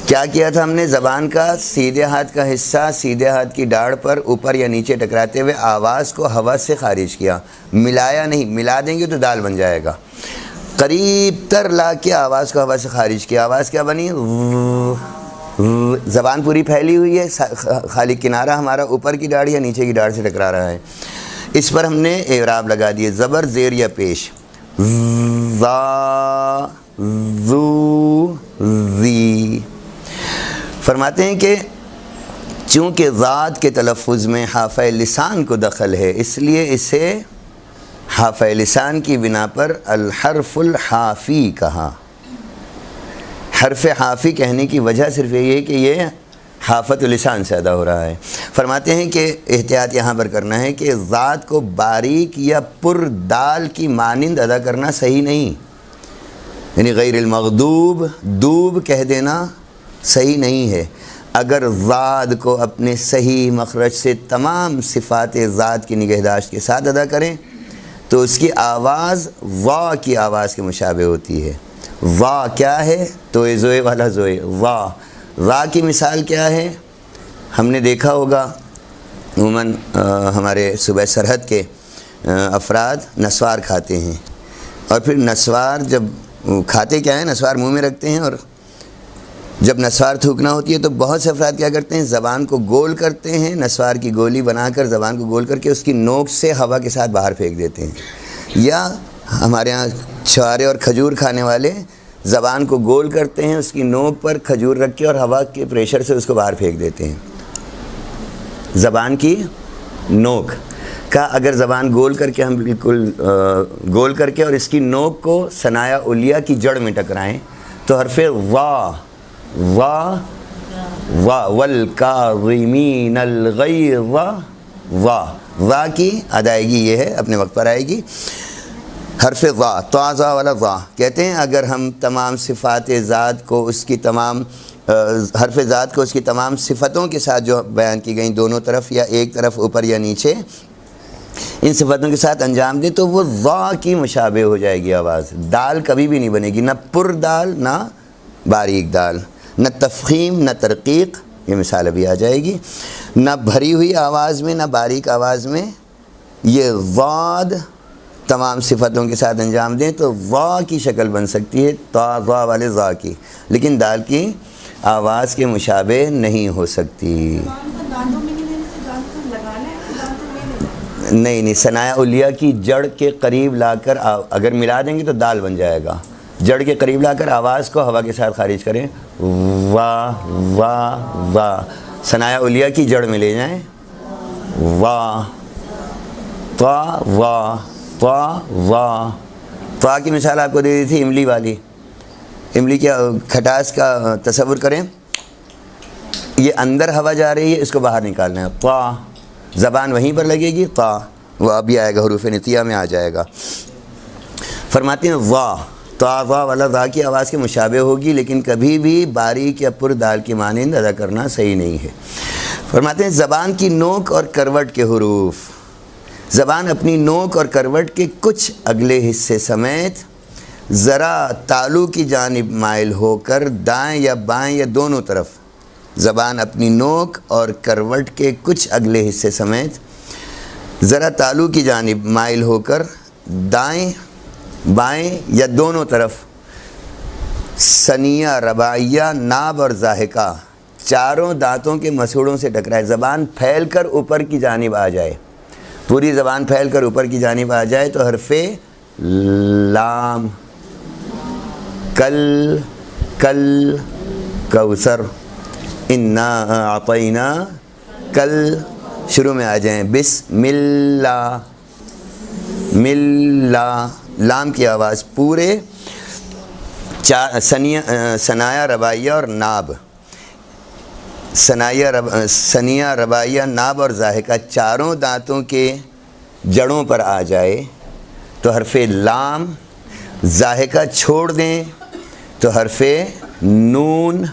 کیا کیا تھا ہم نے؟ زبان کا سیدھے ہاتھ کا حصہ سیدھے ہاتھ کی ڈاڑھ پر اوپر یا نیچے ٹکراتے ہوئے آواز کو ہوا سے خارج کیا, ملایا نہیں. ملا دیں گے تو دال بن جائے گا. قریب تر لا کے آواز کو ہوا سے خارج کیا. آواز کیا بنی؟ زبان پوری پھیلی ہوئی ہے, خالی کنارہ ہمارا اوپر کی ڈاڑھ یا نیچے کی ڈاڑھ سے ٹکرا رہا ہے. اس پر ہم نے اعراب لگا دیے, زبر زیر یا پیش. ذا ذو ذی. فرماتے ہیں کہ چونکہ ذات کے تلفظ میں حافہ لسان کو دخل ہے, اس لیے اسے حافہ لسان کی بنا پر الحرف الحافی کہا. حرف حافی کہنے کی وجہ صرف یہ ہے کہ یہ حافۃ لسان سے ادا ہو رہا ہے. فرماتے ہیں کہ احتیاط یہاں پر کرنا ہے کہ ذات کو باریک یا پر دال کی مانند ادا کرنا صحیح نہیں. یعنی غیر المغضوب دوب کہہ دینا صحیح نہیں ہے. اگر ذات کو اپنے صحیح مخرج سے تمام صفات ذات کی نگہداشت کے ساتھ ادا کریں تو اس کی آواز وا کی آواز کے مشابہ ہوتی ہے. وا کیا ہے؟ تو زوئے والا زوئے. وا کی مثال کیا ہے؟ ہم نے دیکھا ہوگا عموماً ہمارے صوبہ سرحد کے افراد نسوار کھاتے ہیں, اور پھر نسوار جب کھاتے کیا ہے, نسوار منہ میں رکھتے ہیں, اور جب نسوار تھوکنا ہوتی ہے تو بہت سے افراد کیا کرتے ہیں, زبان کو گول کرتے ہیں, نسوار کی گولی بنا کر زبان کو گول کر کے اس کی نوک سے ہوا کے ساتھ باہر پھینک دیتے ہیں. یا ہمارے ہاں چھوارے اور کھجور کھانے والے زبان کو گول کرتے ہیں, اس کی نوک پر کھجور رکھ کے اور ہوا کے پریشر سے اس کو باہر پھینک دیتے ہیں. زبان کی نوک کا اگر زبان گول کر کے ہم بالکل گول کر کے اور اس کی نوک کو ثنایا علیہ کی جڑ میں ٹکرائیں تو حرف وا وا وا والکاظمین الغیظ وا کی ادائیگی یہ ہے اپنے وقت پر آئے گی. حرف وا طا والا وا کہتے ہیں اگر ہم تمام صفات ذات کو اس کی تمام حرف ذات کو اس کی تمام صفتوں کے ساتھ جو بیان کی گئیں دونوں طرف یا ایک طرف اوپر یا نیچے ان صفتوں کے ساتھ انجام دیں تو وہ وا کی مشابہ ہو جائے گی آواز. دال کبھی بھی نہیں بنے گی، نہ پر دال نہ باریک دال، نہ تفخیم نہ ترقیق، یہ مثال ابھی آ جائے گی، نہ بھری ہوئی آواز میں نہ باریک آواز میں. یہ ضاد تمام صفتوں کے ساتھ انجام دیں تو وا کی شکل بن سکتی ہے تا وا والے ضا کی، لیکن دال کی آواز کے مشابہ نہیں ہو سکتی. نہیں ثنایا علیہ کی جڑ کے قریب لا کر اگر ملا دیں گے تو دال بن جائے گا. جڑ کے قریب لا کر آواز کو ہوا کے ساتھ خارج کریں، وا وا وا، ثنایا علیہ کی جڑ میں لے جائیں، وا طا وا طا وا. طا کی مثال آپ کو دے دی تھی املی والی. املی کے کھٹاس کا تصور کریں، یہ اندر ہوا جا رہی ہے، اس کو باہر نکالنا ہے، طا زبان وہیں پر لگے گی، طا وہ ابھی آئے گا حروف نتیہ میں آ جائے گا. فرماتے ہیں وا طا وا والا ذا کی آواز کے مشابہ ہوگی لیکن کبھی بھی باریک یا پر دال کی مانند ادا کرنا صحیح نہیں ہے. فرماتے ہیں زبان کی نوک اور کروٹ کے حروف، زبان اپنی نوک اور کروٹ کے کچھ اگلے حصے سمیت ذرا تالو کی جانب مائل ہو کر دائیں یا بائیں یا دونوں طرف، زبان اپنی نوک اور کروٹ کے کچھ اگلے حصے سمیت ذرا تالو کی جانب مائل ہو کر دائیں بائیں یا دونوں طرف ثنیہ رباعیہ ناب اور ضاحکہ چاروں دانتوں کے مسوڑوں سے ٹکرائے. زبان پھیل کر اوپر کی جانب آ جائے، پوری زبان پھیل کر اوپر کی جانب آ جائے تو حرف لام کل کل کوثر انا اعطینا کل شروع میں آ جائیں، بسم اللہ ملا. لام کی آواز پورے ثنایا رباعیہ اور ناب، ثنیہ رباعیہ ناب اور ضاحکہ چاروں دانتوں کے جڑوں پر آ جائے تو حرف لام. ضاحکہ چھوڑ دیں تو حرف نون،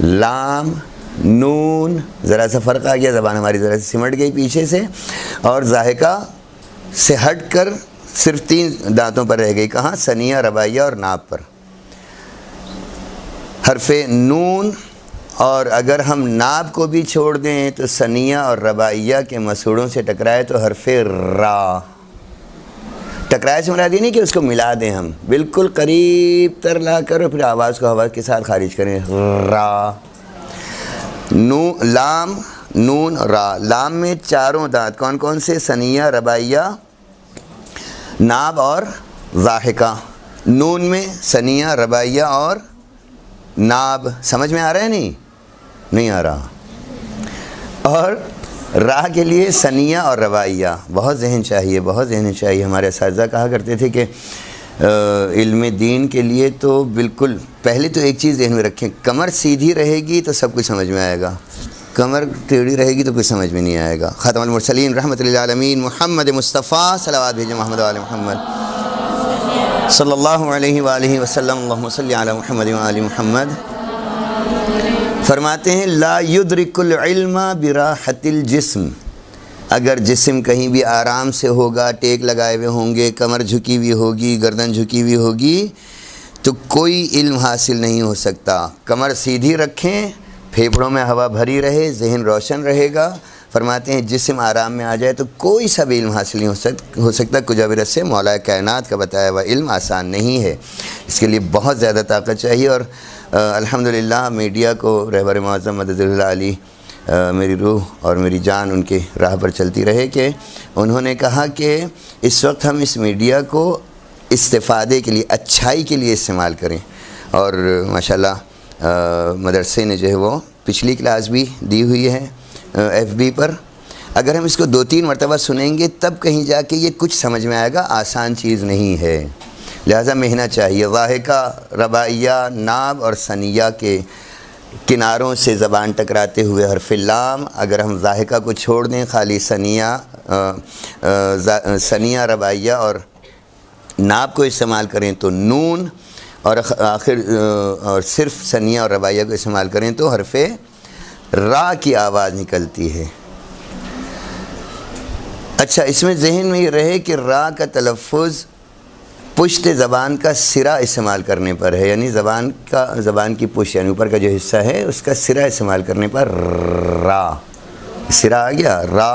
لام نون، ذرا سا فرق آ گیا، زبان ہماری ذرا سے سمٹ گئی پیچھے سے، اور ضاحکہ سے ہٹ کر صرف 3 دانتوں پر رہ گئی، کہاں؟ ثنیہ رباعیہ اور ناب پر. حرف نون، اور اگر ہم ناب کو بھی چھوڑ دیں تو ثنیہ اور رباعیہ کے مسوڑوں سے ٹکرائے تو حرف را. ٹکرائے سے مراد یہ نہیں کہ اس کو ملا دیں، ہم بالکل قریب تر لا کر پھر آواز کو ہوا کے ساتھ خارج کریں، را. لام نون را. لام میں چاروں دانت کون کون سے؟ ثنیہ رباعیہ ناب اور ضاحکہ. نون میں ثنیہ رباعیہ اور ناب. سمجھ میں آ رہا ہے؟ نہیں آ رہا. اور راہ کے لیے ثنیہ اور رباعیہ. بہت ذہن چاہیے، بہت ذہن چاہیے. ہمارے اساتذہ کہا کرتے تھے کہ علم دین کے لیے تو بالکل پہلے تو ایک چیز ذہن میں رکھیں، کمر سیدھی رہے گی تو سب کچھ سمجھ میں آئے گا، کمر ٹیڑھی رہے گی تو کچھ سمجھ میں نہیں آئے گا. خاتم المرسلین رحمۃ للعالمین محمد مصطفیٰ صلوات بھیجیں محمد وآل محمد صلی اللہ علیہ وآلہ وسلم. اللہم صلی علی محمد وآل محمد. فرماتے ہیں لا یدرک العلم براحت الجسم. اگر جسم کہیں بھی آرام سے ہوگا، ٹیک لگائے ہوئے ہوں گے، کمر جھکی ہوئی ہوگی، گردن جھکی ہوئی ہوگی تو کوئی علم حاصل نہیں ہو سکتا. کمر سیدھی رکھیں، پھیپھڑوں میں ہوا بھری رہے، ذہن روشن رہے گا. فرماتے ہیں جسم آرام میں آ جائے تو کوئی سا بھی علم حاصل نہیں ہو سکتا. کجاورت سے مولا کائنات کا بتایا ہوا علم آسان نہیں ہے، اس کے لیے بہت زیادہ طاقت چاہیے. اور الحمدللہ میڈیا کو رہبر معظم مدد اللہ علی میری روح اور میری جان ان کے راہ پر چلتی رہے کہ انہوں نے کہا کہ اس وقت ہم اس میڈیا کو استفادے کے لیے، اچھائی کے لیے استعمال کریں. اور ماشاءاللہ مدرسے نے جو ہے وہ پچھلی کلاس بھی دی ہوئی ہے، FB پر. اگر ہم اس کو 2-3 مرتبہ سنیں گے تب کہیں جا کے یہ کچھ سمجھ میں آئے گا. آسان چیز نہیں ہے، لہٰذا محنت چاہیے. ضاحکہ، رباعیہ، ناب اور ثنیہ کے کناروں سے زبان ٹکراتے ہوئے حرف لام. اگر ہم ضاحکہ کو چھوڑ دیں، خالی ثنیہ، رباعیہ اور ناب کو استعمال کریں تو نون، اور اور صرف ثنیہ اور رباعیہ کو استعمال کریں تو حرف را کی آواز نکلتی ہے. اچھا، اس میں ذہن میں یہ رہے کہ را کا تلفظ پشت زبان کا سرا استعمال کرنے پر ہے، یعنی زبان کی پشت، یعنی اوپر کا جو حصہ ہے اس کا سرا استعمال کرنے پر را، سرا آ گیا، را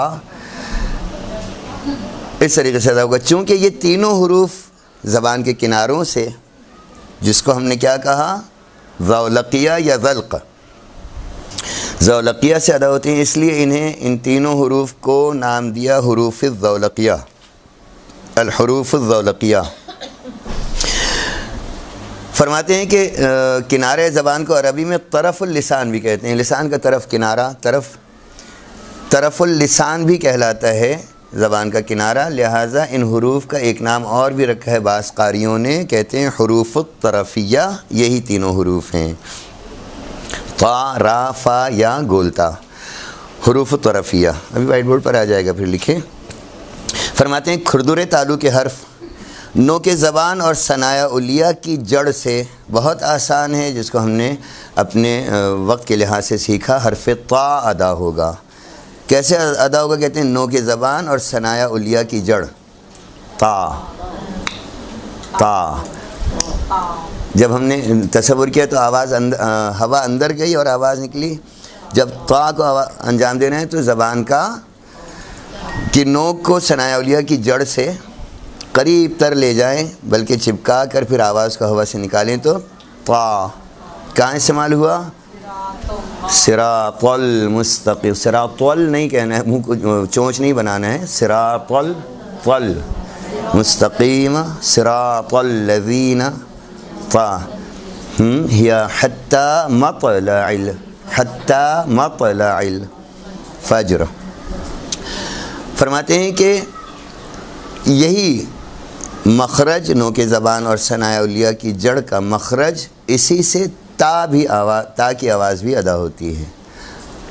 اس طریقے سے ادا ہوگا. چونکہ یہ تینوں حروف زبان کے کناروں سے، جس کو ہم نے کیا کہا، زولقیہ یا ذلق، زولقیہ سے ادا ہوتے ہیں، اس لیے انہیں ان تینوں حروف کو نام دیا حروف الزولقیہ، الحروف الزولقیہ. فرماتے ہیں کہ کنارے زبان کو عربی میں طرف اللسان بھی کہتے ہیں. لسان کا طرف، کنارہ، طرف اللسان بھی کہلاتا ہے زبان کا کنارہ. لہٰذا ان حروف کا ایک نام اور بھی رکھا ہے بعض قاریوں نے، کہتے ہیں حروف الطرفیہ. یہی تینوں حروف ہیں، طا، را، فا یا گولتا، حروف الطرفیہ. ابھی وائٹ بورڈ پر آ جائے گا، پھر لکھیں. فرماتے ہیں کھردر تعلق کے حرف نو کے زبان اور ثنایا علیہ کی جڑ سے بہت آسان ہے، جس کو ہم نے اپنے وقت کے لحاظ سے سیکھا. حرف طا ادا ہوگا. کیسے ادا ہوگا؟ کہتے ہیں نو کے زبان اور ثنایا علیہ کی جڑ، طا. جب ہم نے تصور کیا تو آواز ہوا اندر گئی اور آواز نکلی. جب طا کو انجام دینا ہے تو زبان کی نوک کو ثنایا علیہ کی جڑ سے قریب تر لے جائیں، بلکہ چپکا کر پھر آواز کو ہوا سے نکالیں تو طا. کہاں استعمال ہوا؟ صراط المستقیم. صراط نہیں کہنا ہے، منہ کو چونچ نہیں بنانا ہے. صراط مستقیم، صراط الذین، طا. یا حتی مطلع الفجر. فرماتے ہیں کہ یہی مخرج نو کے زبان اور ثنایا علیہ کی جڑ کا مخرج، اسی سے تا کی آواز بھی ادا ہوتی ہے.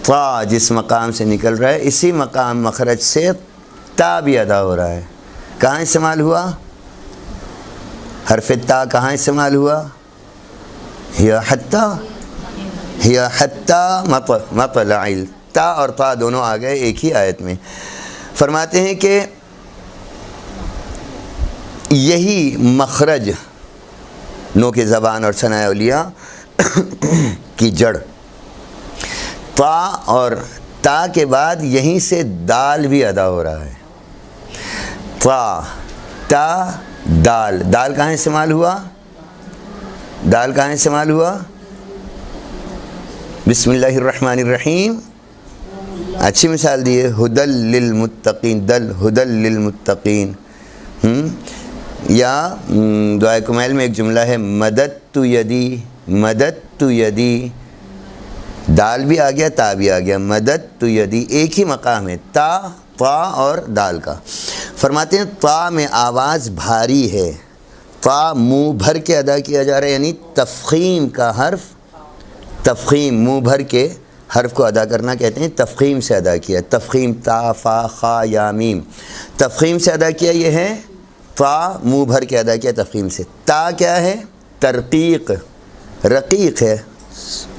طا جس مقام سے نکل رہا ہے، اسی مقام مخرج سے تا بھی ادا ہو رہا ہے. کہاں استعمال ہوا؟ حرف تا کہاں استعمال ہوا؟ یا حتی مطلع. تا اور تا دونوں آ گئے ایک ہی آیت میں. فرماتے ہیں کہ یہی مخرج نو کے زبان اور ثنایا علیہ کی جڑ، طا اور تا کے بعد یہیں سے دال بھی ادا ہو رہا ہے. طا، تا، دال. دال کہاں استعمال ہوا؟ دال کہاں استعمال ہوا؟ بسم اللہ الرحمن الرحیم. اچھی مثال دی ہے، ہدل للمتقین، دل ہدل للمتقین. یا دعائے کمیل میں ایک جملہ ہے، مددت یدی، مددت یدی. دال بھی آ گیا، تا بھی آ گیا. مددت یدی ایک ہی مقام ہے، تا اور دال کا. فرماتے ہیں تا میں آواز بھاری ہے. تا منہ بھر کے ادا کیا جا رہا ہے، یعنی تفخیم کا حرف. تفخیم، منہ بھر کے حرف کو ادا کرنا کہتے ہیں تفخیم سے ادا کیا. تفخیم، تا، فا، خا یا میم. تفخیم سے ادا کیا یہ ہے تا، منہ بھر کے ادا کیا تفخیم سے. تا کیا ہے؟ ترقیق، رقیق ہے،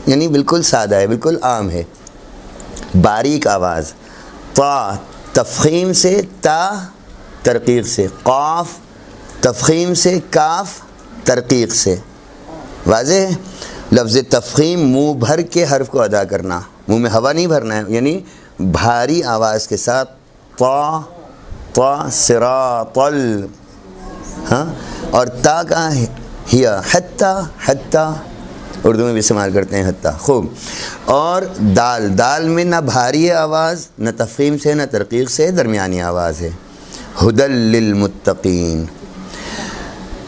یعنی بالکل سادہ ہے، بالکل عام ہے، باریک آواز. تا تفخیم سے، تا ترقیق سے. قاف تفخیم سے، کاف ترقیق سے. واضح ہے؟ لفظ تفخیم منہ بھر کے حرف کو ادا کرنا، منہ میں ہوا نہیں بھرنا ہے، یعنی بھاری آواز کے ساتھ. تا صراط ہاں. اور تا کہاں ہے؟ ہیا حتی، اردو میں بھی استعمال کرتے ہیں حتی. خوب. اور دال میں نہ بھاری آواز، نہ تفخیم سے، نہ ترقیق سے، درمیانی آواز ہے. ہدل للمتقین.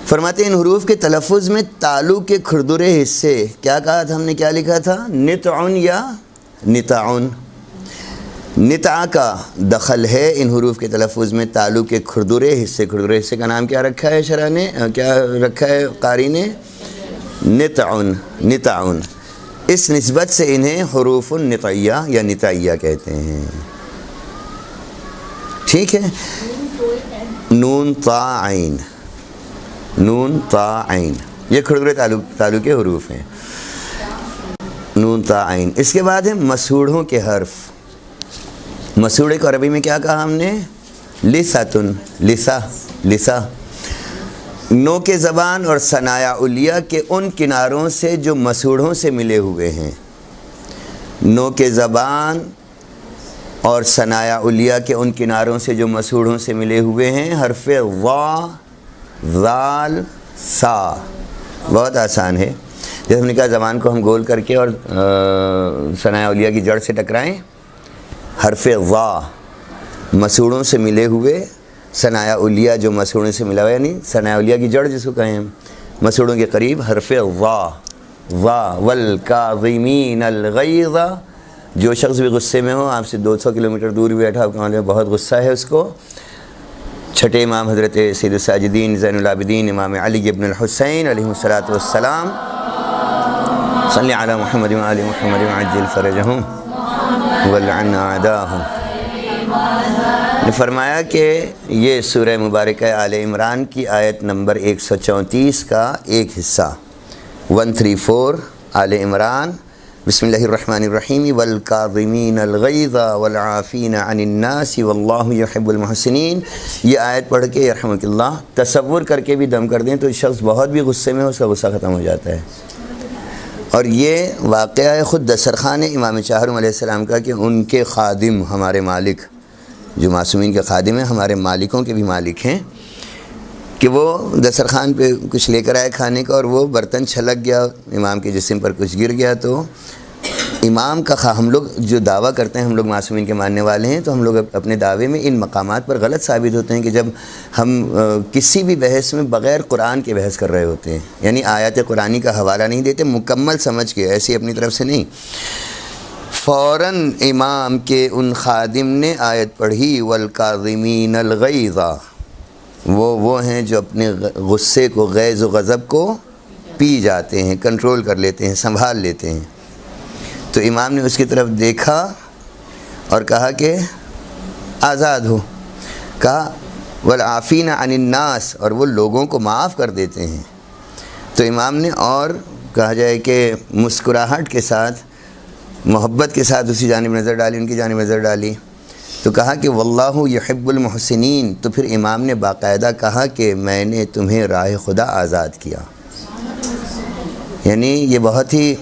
فرماتے ہیں ان حروف کے تلفظ میں تالو کے کھردرے حصے، کیا کہا تھا ہم نے، کیا لکھا تھا؟ نطعن یا نطعن. نتع کا دخل ہے ان حروف کے تلفظ میں تالو کے کھردرے حصے کا نام کیا رکھا ہے شرح نے، کیا رکھا ہے قاری نے؟ نتعن. اس نسبت سے انہیں حروف نطعیہ یا نتعیہ کہتے ہیں. ٹھیک ہے. نون طا عین، نون طا عین، یہ کھردرے تالو کے حروف ہیں. نون طا عین. اس کے بعد ہے مسوڑوں کے حرف. مسوڑے کو عربی میں کیا کہا ہم نے؟ لساتن، لسا. نو کے زبان اور ثنایا علیہ کے ان کناروں سے جو مسوڑوں سے ملے ہوئے ہیں. نو کے زبان اور ثنایا علیہ کے ان کناروں سے جو مسوڑوں سے ملے ہوئے ہیں. حرف وا، ذال، سا. بہت آسان ہے. جیسے ہم نے کہا زبان کو ہم گول کر کے اور ثنایا علیہ کی جڑ سے ٹکرائیں. حرف وا مسوڑوں سے ملے ہوئے، ثنایا علیہ جو مسوڑوں سے ملا ہوا، یعنی ثنایا علیہ کی جڑ جس کو کہیں ہم، مسوڑوں کے قریب. حرف وا، والکاظمین الغیظ. جو شخص بھی غصے میں ہو، آپ سے 200 کلومیٹر دور بھی بیٹھا آپ کے بہت غصہ ہے اس کو. چھٹے امام حضرت سید الساجدین زین العابدین امام علی ابن الحسین علیہ الصلاۃ والسلام، صلی علی محمد و آل محمد وعجل فرجہم ولعن اعداءہم، نے فرمایا کہ یہ سورہ مبارکہ آل عمران کی آیت نمبر 134 کا ایک حصہ. 134 آل عمران. بسم اللہ الرحمن الرحیم. والکاظمین الغیظ والعافین عن الناس واللہ یحب المحسنین. یہ آیت پڑھ کے یرحمک اللہ تصور کر کے بھی دم کر دیں تو شخص بہت بھی غصے میں ہو اس کا غصہ ختم ہو جاتا ہے. اور یہ واقعہ ہے خود دسترخوان امام چہارم علیہ السلام کا کہ ان کے خادم ہمارے مالک جو معصومین کے خادم ہیں ہمارے مالکوں کے بھی مالک ہیں کہ وہ دسترخوان پہ کچھ لے کر آئے کھانے کا اور وہ برتن چھلک گیا، امام کے جسم پر کچھ گر گیا. تو امام کا ہم لوگ جو دعویٰ کرتے ہیں، ہم لوگ معصومین کے ماننے والے ہیں، تو ہم لوگ اپنے دعوے میں ان مقامات پر غلط ثابت ہوتے ہیں کہ جب ہم کسی بھی بحث میں بغیر قرآن کے بحث کر رہے ہوتے ہیں، یعنی آیات قرآنی کا حوالہ نہیں دیتے مکمل سمجھ کے، ایسی اپنی طرف سے نہیں. فوراً امام کے ان خادم نے آیت پڑھی والکاظمین الغیظ. وہ ہیں جو اپنے غصے کو، غیظ و غضب کو پی جاتے ہیں، کنٹرول کر لیتے ہیں، سنبھال لیتے ہیں. تو امام نے اس کی طرف دیکھا اور کہا کہ آزاد ہو. کہا والعافین عن الناس، اور وہ لوگوں کو معاف کر دیتے ہیں. تو امام نے اور کہا جائے کہ مسکراہٹ کے ساتھ، محبت کے ساتھ اسی جانب نظر ڈالی، ان کی جانب نظر ڈالی. تو کہا کہ واللہ یحب المحسنین. تو پھر امام نے باقاعدہ کہا کہ میں نے تمہیں راہ خدا آزاد کیا. یعنی یہ بہت ہی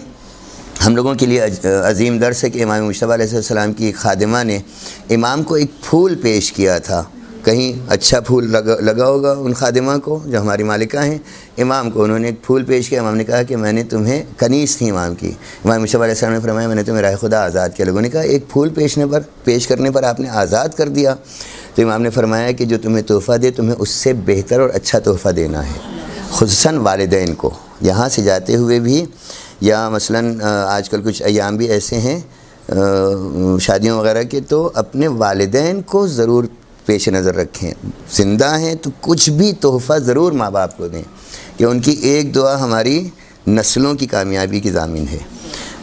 ہم لوگوں کے لیے عظیم درس ہے کہ امام مجتبیٰ علیہ السلام کی خادمہ نے امام کو ایک پھول پیش کیا تھا. کہیں اچھا پھول لگا ہوگا ان خادمہ کو جو ہماری مالکہ ہیں. امام کو انہوں نے ایک پھول پیش کیا. امام نے کہا کہ میں نے تمہیں، کنیز تھی امام کی، امام مجتبیٰ علیہ السلام نے فرمایا میں نے تمہیں راہ خدا آزاد کیا. لوگوں نے کہا ایک پھول پیش کرنے پر آپ نے آزاد کر دیا. تو امام نے فرمایا کہ جو تمہیں تحفہ دے تمہیں اس سے بہتر اور اچھا تحفہ دینا ہے، خصوصاً والدین کو. یہاں سے جاتے ہوئے بھی، یا مثلاً آج کل کچھ ایام بھی ایسے ہیں شادیوں وغیرہ کے، تو اپنے والدین کو ضرور پیش نظر رکھیں. زندہ ہیں تو کچھ بھی تحفہ ضرور ماں باپ کو دیں کہ ان کی ایک دعا ہماری نسلوں کی کامیابی کی ضامن ہے.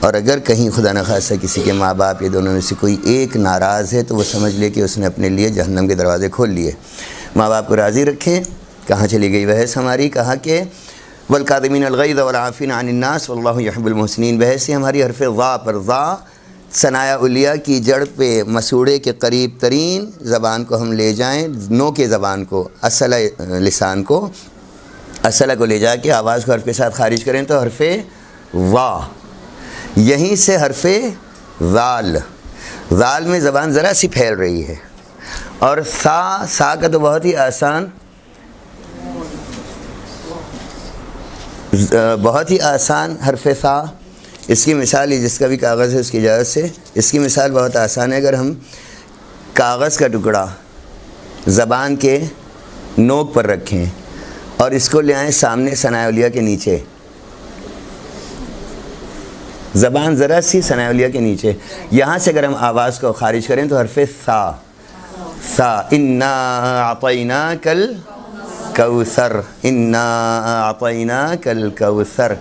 اور اگر کہیں خدا نخواستہ کسی کے ماں باپ یہ دونوں میں سے کوئی ایک ناراض ہے تو وہ سمجھ لے کہ اس نے اپنے لیے جہنم کے دروازے کھول لیے. ماں باپ کو راضی رکھیں. کہاں چلی گئی بحث ہماری؟ کہا کہ والکاظمین الغیظ والعافین عن الناس واللہ یحب المحسنین. بحث ہماری حرف ضا پر. ضا ثنایا علیہ کی جڑ پہ مسوڑے کے قریب ترین زبان کو ہم لے جائیں، نو کے زبان کو، اصل لسان کو، اصلہ کو لے جا کے آواز کو حرف کے ساتھ خارج کریں تو حرف وا. یہیں سے حرف ذال. ذال میں زبان ذرا سی پھیل رہی ہے. اور سا کا تو بہت ہی آسان حرف سا. اس کی مثال، جس کا بھی کاغذ ہے اس کی اجازت سے، اس کی مثال بہت آسان ہے. اگر ہم کاغذ کا ٹکڑا زبان کے نوک پر رکھیں اور اس کو لے آئیں سامنے ثنایا علیہ کے نیچے، زبان ذرا سی ثناء علیہ کے نیچے، یہاں سے اگر ہم آواز کو خارج کریں تو حرف سا، سا، انا اعطیناک الکوثر، انا اعطیناک الکوثر،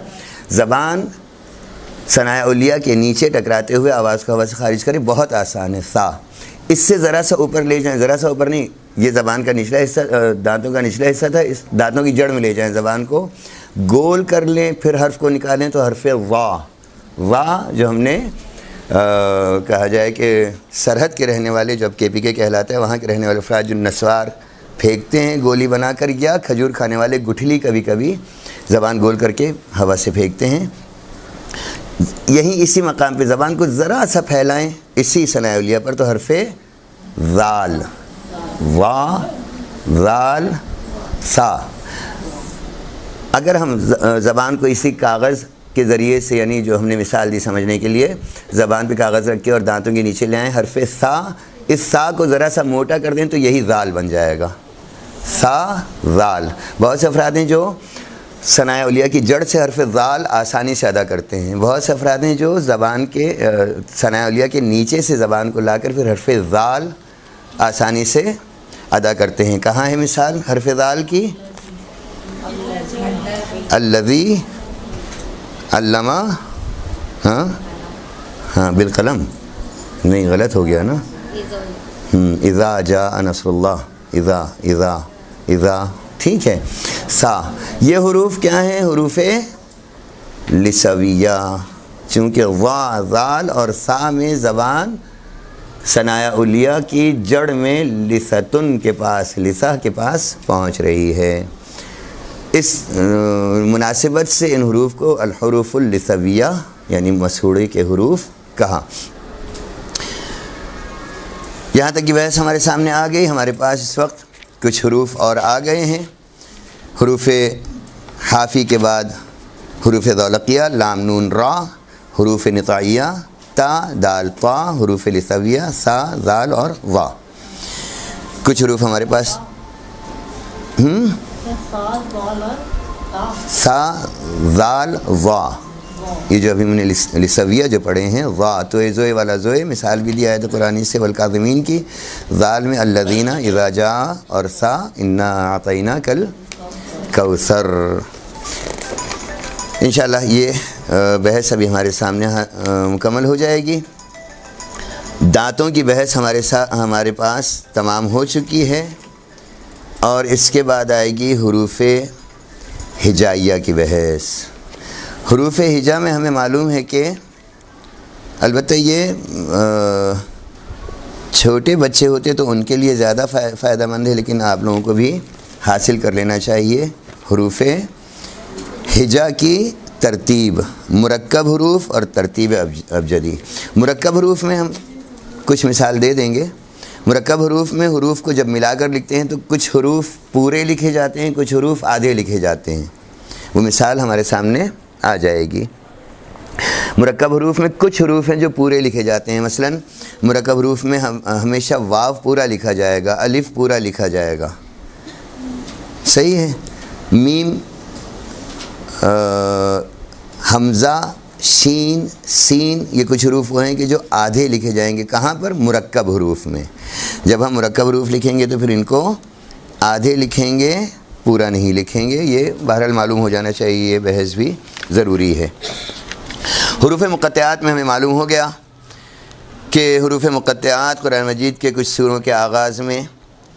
زبان ثناء علیہ کے نیچے ٹکراتے ہوئے آواز کو ہوا سے خارج کریں، بہت آسان ہے، سا۔ اس سے ذرا سا اوپر لے جائیں، ذرا سا اوپر نہیں، یہ زبان کا نچلا حصہ، دانتوں کا نچلا حصہ تھا، اس دانتوں کی جڑ میں لے جائیں، زبان کو گول کر لیں، پھر حرف کو نکالیں تو حرف وا، وا جو ہم نے کہا جائے کہ سرحد کے رہنے والے، جو اب کے پی کے کہلاتا ہے، وہاں کے رہنے والے افراد جو نسوار پھینکتے ہیں گولی بنا کر، یا کھجور کھانے والے گٹھلی کبھی کبھی زبان گول کر کے ہوا سے پھینکتے ہیں، یہیں اسی مقام پہ زبان کو ذرا سا پھیلائیں اسی ثناء علیہ پر تو حرف ذال، وا، ذال، سا۔ اگر ہم زبان کو اسی کاغذ کے ذریعے سے، یعنی جو ہم نے مثال دی سمجھنے کے لیے، زبان پہ کاغذ رکھ کے اور دانتوں کے نیچے لے آئیں حرف سا، اس سا کو ذرا سا موٹا کر دیں تو یہی ذال بن جائے گا، سا، ذال۔ بہت سے افراد ہیں جو ثناء علیہ کی جڑ سے حرف ذال آسانی سے ادا کرتے ہیں، بہت سے افراد ہیں جو زبان کے ثناء علیہ کے نیچے سے زبان کو لا کر پھر حرف ذال آسانی سے ادا کرتے ہیں۔ کہاں ہے مثال حرف ذال کی؟ الذی علمہ، ہاں بالقلم، نہیں غلط ہو گیا نا، اذا جاء نصر اللہ، اذا، ٹھیک ہے۔ سا، یہ حروف کیا ہیں؟ حروف لسویہ، چونکہ وا، ذال اور سا میں زبان ثناء علیہ کی جڑ میں لستن کے پاس، لسہ کے پاس پہنچ رہی ہے، اس مناسبت سے ان حروف کو الحروف اللسویہ یعنی مسحوڑی کے حروف کہا۔ یہاں تک کہ بحث ہمارے سامنے آ گئی، ہمارے پاس اس وقت کچھ حروف اور آ گئے ہیں۔ حروف حافی کے بعد حروف ذولقیہ، لام نون را، حروف نطعیہ، تا دال طا، حروف لسویہ، سا، ذال اور وا۔ کچھ حروف ہمارے پاس سا، ذال، وا، یہ جو ابھی میں نے لسویہ جو پڑھے ہیں، وا تو زوئے والا زوئے، مثال بھی دیا ہے تو قرآن سے والکاظمین کی، ذال میں الذین اذا جاء، اور سا انا اعطیناک الکوثر۔ انشاءاللہ یہ بحث ابھی ہمارے سامنے مکمل ہو جائے گی۔ دانتوں کی بحث ہمارے پاس تمام ہو چکی ہے، اور اس کے بعد آئے گی حروف ہجائیہ کی بحث۔ حروف ہجا میں ہمیں معلوم ہے کہ البتہ یہ چھوٹے بچے ہوتے تو ان کے لیے زیادہ فائدہ مند ہے، لیکن آپ لوگوں کو بھی حاصل کر لینا چاہیے حروف ہجا کی ترتیب، مرکب حروف اور ترتیب ابجدی۔ مرکب حروف میں ہم کچھ مثال دے دیں گے۔ مرکب حروف میں حروف کو جب ملا کر لکھتے ہیں تو کچھ حروف پورے لکھے جاتے ہیں، کچھ حروف آدھے لکھے جاتے ہیں، وہ مثال ہمارے سامنے آ جائے گی۔ مرکب حروف میں کچھ حروف ہیں جو پورے لکھے جاتے ہیں، مثلا مرکب حروف میں ہمیشہ واو پورا لکھا جائے گا، الف پورا لکھا جائے گا، صحیح ہے۔ میم، حمزہ، شین، سین، یہ کچھ حروف وہ ہیں کہ جو آدھے لکھے جائیں گے، کہاں پر؟ مرکب حروف میں۔ جب ہم مرکب حروف لکھیں گے تو پھر ان کو آدھے لکھیں گے، پورا نہیں لکھیں گے، یہ بہرحال معلوم ہو جانا چاہیے، یہ بحث بھی ضروری ہے۔ حروف مقطعات میں ہمیں معلوم ہو گیا کہ حروف مقطعات قرآن مجید کے کچھ سوروں کے آغاز میں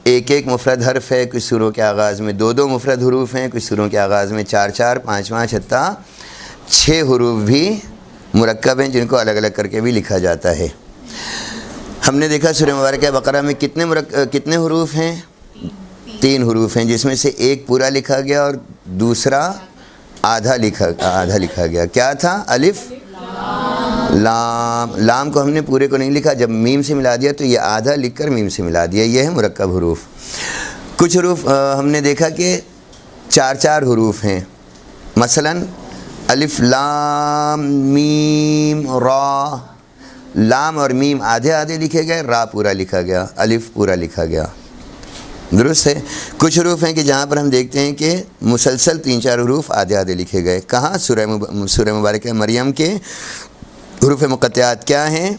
ایک ایک مفرد حرف ہے، کچھ سوروں کے آغاز میں دو دو مفرد حروف ہیں، کچھ سوروں کے آغاز میں چار چار، پانچ پانچ، حتیٰ 6 حروف بھی مرکب ہیں جن کو الگ الگ کر کے بھی لکھا جاتا ہے۔ ہم نے دیکھا سورہ مبارکہ بقرہ میں کتنے حروف ہیں؟ 3 حروف ہیں، جس میں سے ایک پورا لکھا گیا اور دوسرا آدھا لکھا گیا۔ کیا تھا؟ الف، لام۔ لام کو ہم نے پورے کو نہیں لکھا، جب میم سے ملا دیا تو یہ آدھا لکھ کر میم سے ملا دیا، یہ ہے مرکب حروف۔ کچھ حروف ہم نے دیکھا کہ 4 حروف ہیں، مثلا الف لام میم را، لام اور میم آدھے آدھے لکھے گئے، را پورا لکھا گیا، الف پورا لکھا گیا، درست ہے۔ کچھ حروف ہیں کہ جہاں پر ہم دیکھتے ہیں کہ مسلسل 3-4 حروف آدھے آدھے لکھے گئے، کہاں؟ سورہ مبارکہ مریم کے حروف مقطعات کیا ہیں؟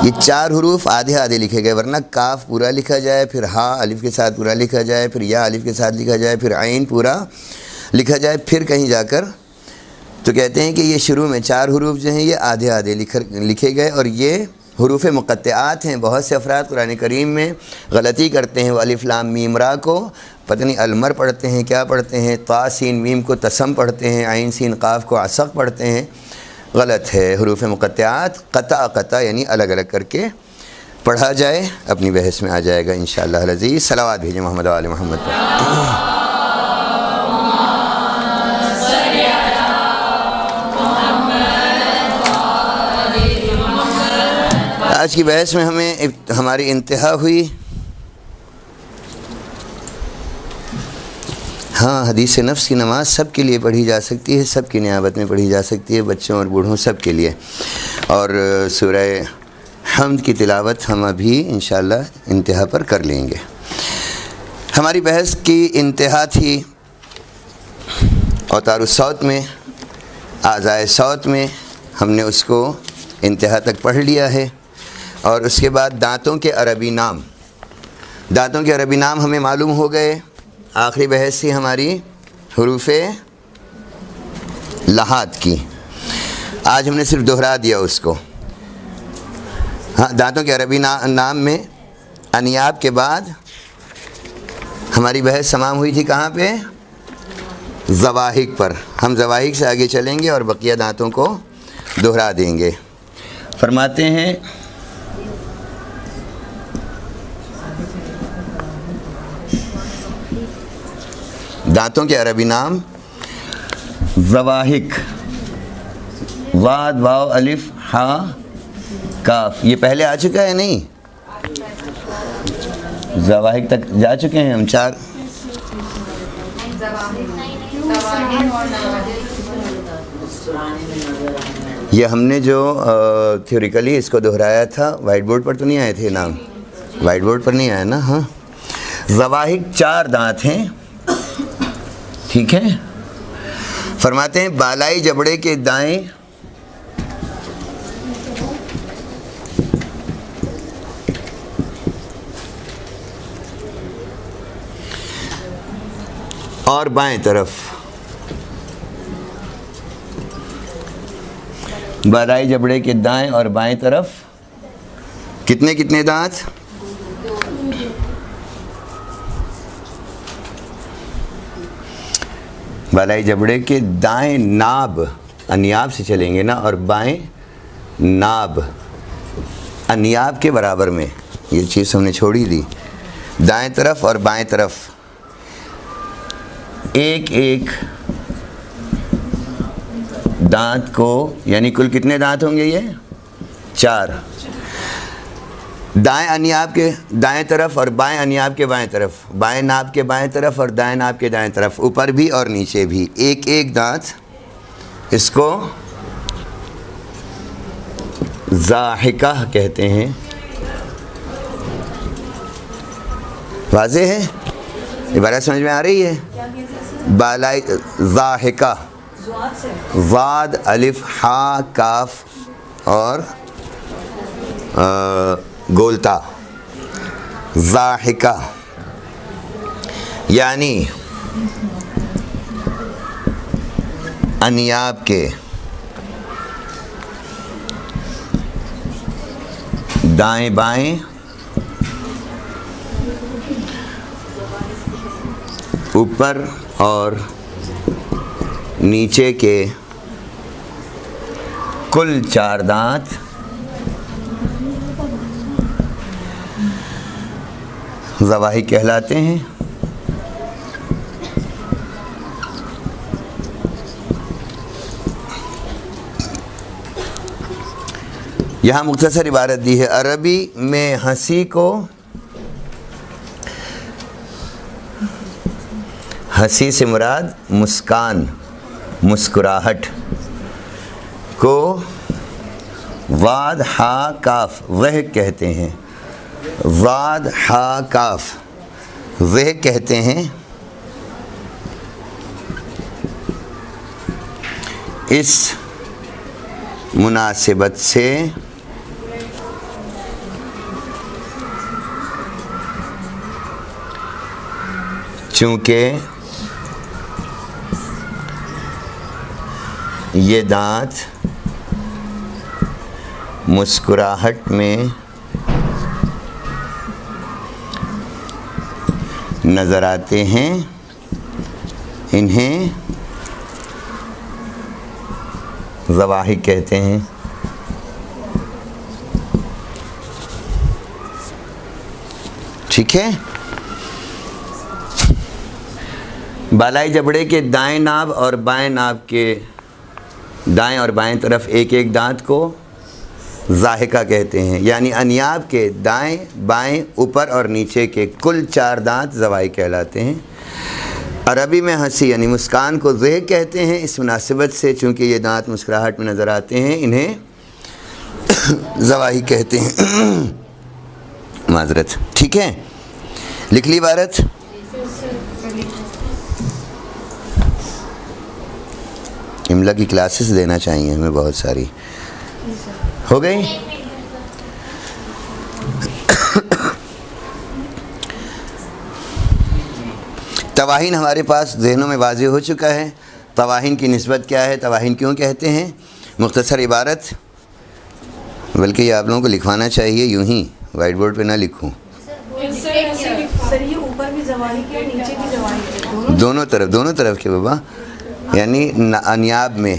یہ 4 حروف آدھے آدھے لکھے گئے، ورنہ کاف پورا لکھا جائے، پھر ہا الف کے ساتھ پورا لکھا جائے، پھر یا الف کے ساتھ لکھا جائے، پھر عین پورا لکھا جائے، پھر کہیں جا کر تو کہتے ہیں کہ یہ شروع میں 4 حروف جو ہیں یہ آدھے آدھے لکھے گئے، اور یہ حروف مقطعات ہیں۔ بہت سے افراد قرآن کریم میں غلطی کرتے ہیں، وہ الف لام میم را کو پتہ نہیں المر پڑھتے ہیں، کیا پڑھتے ہیں، طا سین میم کو تسم پڑھتے ہیں، عین سین قاف کو عسق پڑھتے ہیں۔ غلط ہے، حروف مقطعات قطع یعنی الگ الگ کر کے پڑھا جائے، اپنی بحث میں آ جائے گا انشاءاللہ العزیز۔ صلوات بھیجیں محمد و آل محمد پر۔ آج کی بحث میں ہماری انتہا ہوئی ہاں حدیث نفس کی نماز سب کے لیے پڑھی جا سکتی ہے، سب کی نیابت میں پڑھی جا سکتی ہے، بچوں اور بوڑھوں سب کے لیے، اور سورہ حمد کی تلاوت ہم ابھی انشاءاللہ انتہا پر کر لیں گے۔ ہماری بحث کی انتہا تھی اوتار الصوت میں، اعضائے صوت میں، ہم نے اس کو انتہا تک پڑھ لیا ہے، اور اس کے بعد دانتوں کے عربی نام، دانتوں کے عربی نام ہمیں معلوم ہو گئے۔ آخری بحث تھی ہماری حروف لحاظ کی، آج ہم نے صرف دہرا دیا اس کو۔ ہاں، دانتوں کے عربی نام میں انیاب کے بعد ہماری بحث تمام ہوئی تھی کہاں پہ؟ زواحق پر۔ ہم زواحق سے آگے چلیں گے اور بقیہ دانتوں کو دہرا دیں گے۔ فرماتے ہیں دانتوں کے عربی نام زواحق، واد واو الف ہا کاف، یہ پہلے آ چکا ہے نہیں؟ زواحق تک جا چکے ہیں ہم 4۔ یہ ہم نے جو تھیوریکلی اس کو دہرایا تھا، وائٹ بورڈ پر تو نہیں آئے تھے نام؟ وائٹ بورڈ پر نہیں آیا نا؟ ہاں، زواحق 4 دانت ہیں، ٹھیک ہے۔ فرماتے ہیں بالائی جبڑے کے دائیں اور بائیں طرف، بالائی جبڑے کے دائیں اور بائیں طرف کتنے دانت؟ بالائی جبڑے کے دائیں ناب، انیاب سے چلیں گے نا، اور بائیں ناب، انیاب کے برابر میں، یہ چیز ہم نے چھوڑی دی۔ دائیں طرف اور بائیں طرف ایک دانت کو، یعنی کل کتنے دانت ہوں گے؟ یہ 4۔ دائیں انیاب کے دائیں طرف اور بائیں انیاب کے بائیں طرف، بائیں ناب کے بائیں طرف اور دائیں ناب کے دائیں طرف، اوپر بھی اور نیچے بھی ایک دانت، اس کو ضاحکہ کہتے ہیں۔ واضح ہے؟ عبارت سمجھ میں آ رہی ہے؟ بالائی ضاحکہ، ضاد الف ہا کاف اور گولتا، ضاحکہ یعنی انیاب کے دائیں بائیں اوپر اور نیچے کے کل 4 دانت زواحق کہلاتے ہیں۔ یہاں مختصر عبارت دی ہے، عربی میں ہنسی کو، ہنسی سے مراد مسکان، مسکراہٹ کو واد ہا کاف ضحک کہتے ہیں، واد ہا کاف ضحک کہتے ہیں۔ اس مناسبت سے چونکہ یہ دانت مسکراہٹ میں نظر آتے ہیں، انہیں ضواحک کہتے ہیں۔ ٹھیک ہے، بالائی جبڑے کے دائیں ناب اور بائیں ناب کے دائیں اور بائیں طرف ایک ایک دانت کو ضاحکہ کہتے ہیں، یعنی انیاب کے دائیں بائیں اوپر اور نیچے کے کل 4 دانت ضواحک کہلاتے ہیں۔ عربی میں ہنسی یعنی مسکان کو ضحک کہتے ہیں، اس مناسبت سے چونکہ یہ دانت مسکراہٹ میں نظر آتے ہیں انہیں ضواحک کہتے ہیں۔ معذرت، ٹھیک ہے، لکھ لی عبارت؟ املا کی کلاسز دینا چاہیے ہمیں بہت ساری، ہو گئی؟ تواہین ہمارے پاس ذہنوں میں واضح ہو چکا ہے۔ تواہین کی نسبت کیا ہے، تواہین کیوں کہتے ہیں؟ مختصر عبارت، بلکہ یہ آپ لوگوں کو لکھوانا چاہیے، یوں ہی وائٹ بورڈ پہ نہ لکھوں۔ سر یہ اوپر بھی ضواحک ہے نیچے بھی ضواحک ہے، دونوں طرف کے بابا، یعنی انیاب میں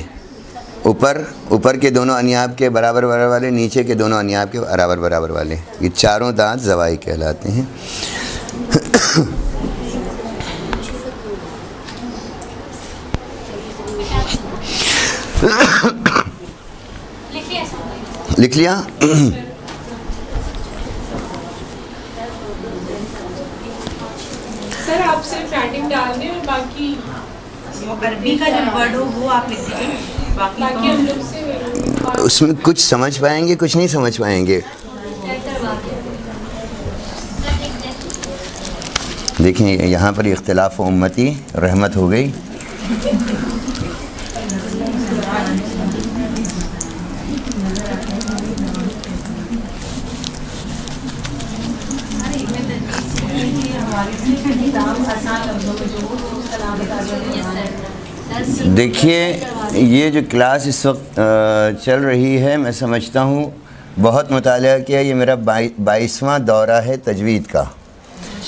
اوپر کے دونوں انیاب کے برابر والے، نیچے کے دونوں انیاب کے برابر والے، یہ 4 دانت ضواحک کہلاتے ہیں۔ لکھ لیا؟ سر آپ صرف رائٹنگ ڈال دیں اور باقی عربی کا جو ورڈ ہو وہ آپ لکھ دیجیے، باقی ہم لوگ سے اس میں کچھ سمجھ پائیں گے، کچھ نہیں سمجھ پائیں گے۔ دیکھیں یہاں پر اختلاف امتی رحمت ہو گئی۔ دیکھیے یہ جو کلاس اس وقت چل رہی ہے، میں سمجھتا ہوں بہت مطالعہ کیا، یہ میرا 22واں دورہ ہے تجوید کا،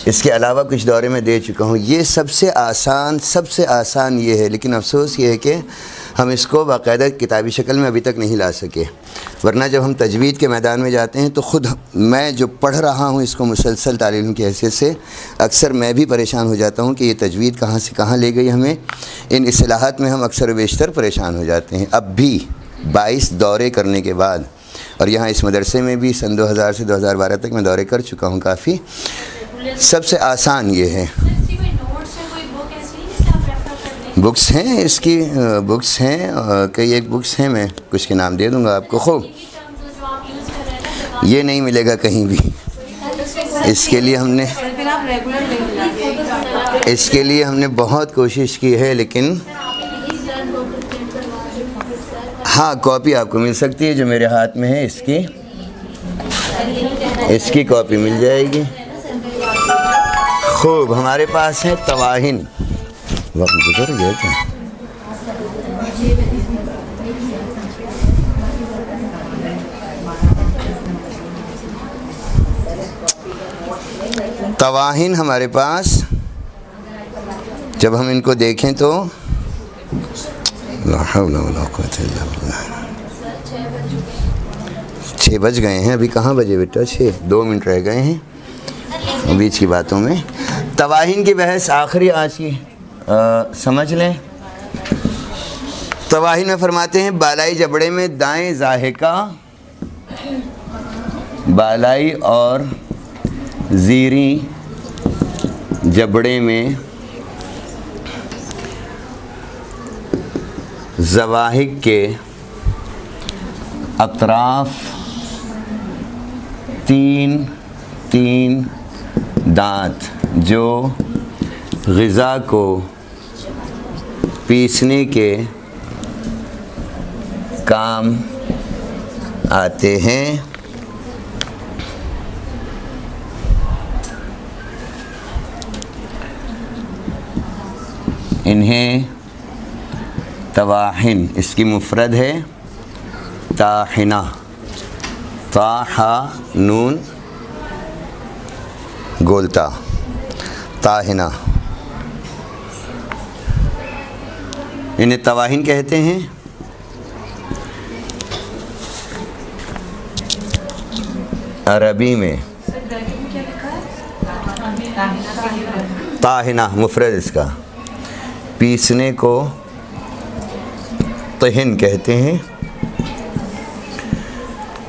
اس کے علاوہ کچھ دورے میں دے چکا ہوں۔ یہ سب سے آسان یہ ہے، لیکن افسوس یہ ہے کہ ہم اس کو باقاعدہ کتابی شکل میں ابھی تک نہیں لا سکے، ورنہ جب ہم تجوید کے میدان میں جاتے ہیں تو خود میں جو پڑھ رہا ہوں اس کو مسلسل تعلیم کی حیثیت سے اکثر میں بھی پریشان ہو جاتا ہوں کہ یہ تجوید کہاں سے کہاں لے گئی ہمیں، ان اصطلاحات میں ہم اکثر و بیشتر پریشان ہو جاتے ہیں۔ اب بھی 22 دورے کرنے کے بعد، اور یہاں اس مدرسے میں بھی سن 2000 سے 2012 تک میں دورے کر چکا ہوں کافی، سب سے آسان یہ ہے۔ بکس ہیں، اس کی بکس ہیں، کئی ایک بکس ہیں، میں کچھ کے نام دے دوں گا آپ کو۔ خوب، یہ نہیں ملے گا کہیں بھی، اس کے لیے ہم نے بہت کوشش کی ہے، لیکن ہاں کاپی آپ کو مل سکتی ہے جو میرے ہاتھ میں ہے، اس کی کاپی مل جائے گی۔ خوب، ہمارے پاس ہے تواہین، وقت گزر گیا کیا؟ تواہین ہمارے پاس جب ہم ان کو دیکھیں تو لا حول ولا قوت الا باللہ، 6 بج گئے ہیں، ابھی کہاں بجے بیٹا، 2 منٹ رہ گئے ہیں بیچ کی باتوں میں۔ تواہین کی بحث آخری آج کی سمجھ لیں۔ تواہین میں فرماتے ہیں بالائی جبڑے میں دائیں ضاحکہ، بالائی اور زیریں جبڑے میں ضواحک کے اطراف 3 دانت جو غذا کو پیسنے کے کام آتے ہیں. انہیں تواہن، اس کی مفرد ہے طاحنہ، طاح نون گولتا، طاحنہ. انہیں تواہن کہتے ہیں. عربی میں طاحنہ مفرد اس کا، پیسنے کو طحن کہتے ہیں،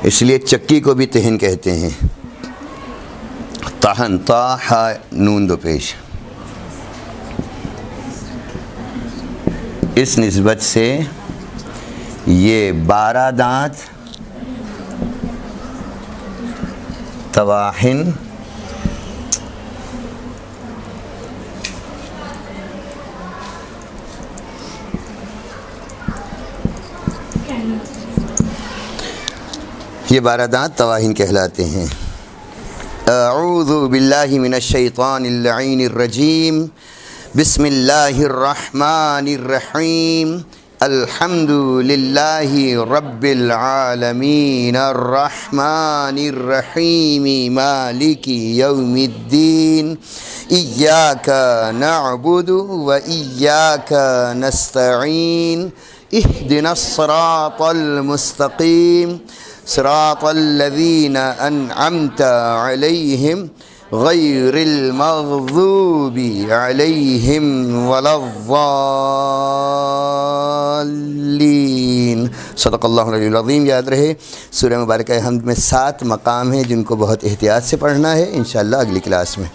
اس لیے چکی کو بھی طحن کہتے ہیں. طحن، طاح نون دو پیش. اس نسبت سے یہ 12 دانت تواہن یہ 12 دانت تواہن کہلاتے ہیں. اعوذ باللہ من الشیطان اللعین الرجیم. بسم اللہ الرحمن الرحیم. الحمد للہ رب العالمین الرحمن الرحیم مالک یوم الدین. ایاک نعبد و ایاک نستعین. اہدنا الصراط المستقیم صراط الذین انعمت علیہم غیر المغضوب علیہم ولا الضالین. صدق اللہ العلی العظیم. یاد رہے سورہ مبارکہ حمد میں 7 مقام ہیں جن کو بہت احتیاط سے پڑھنا ہے، انشاءاللہ اگلی کلاس میں.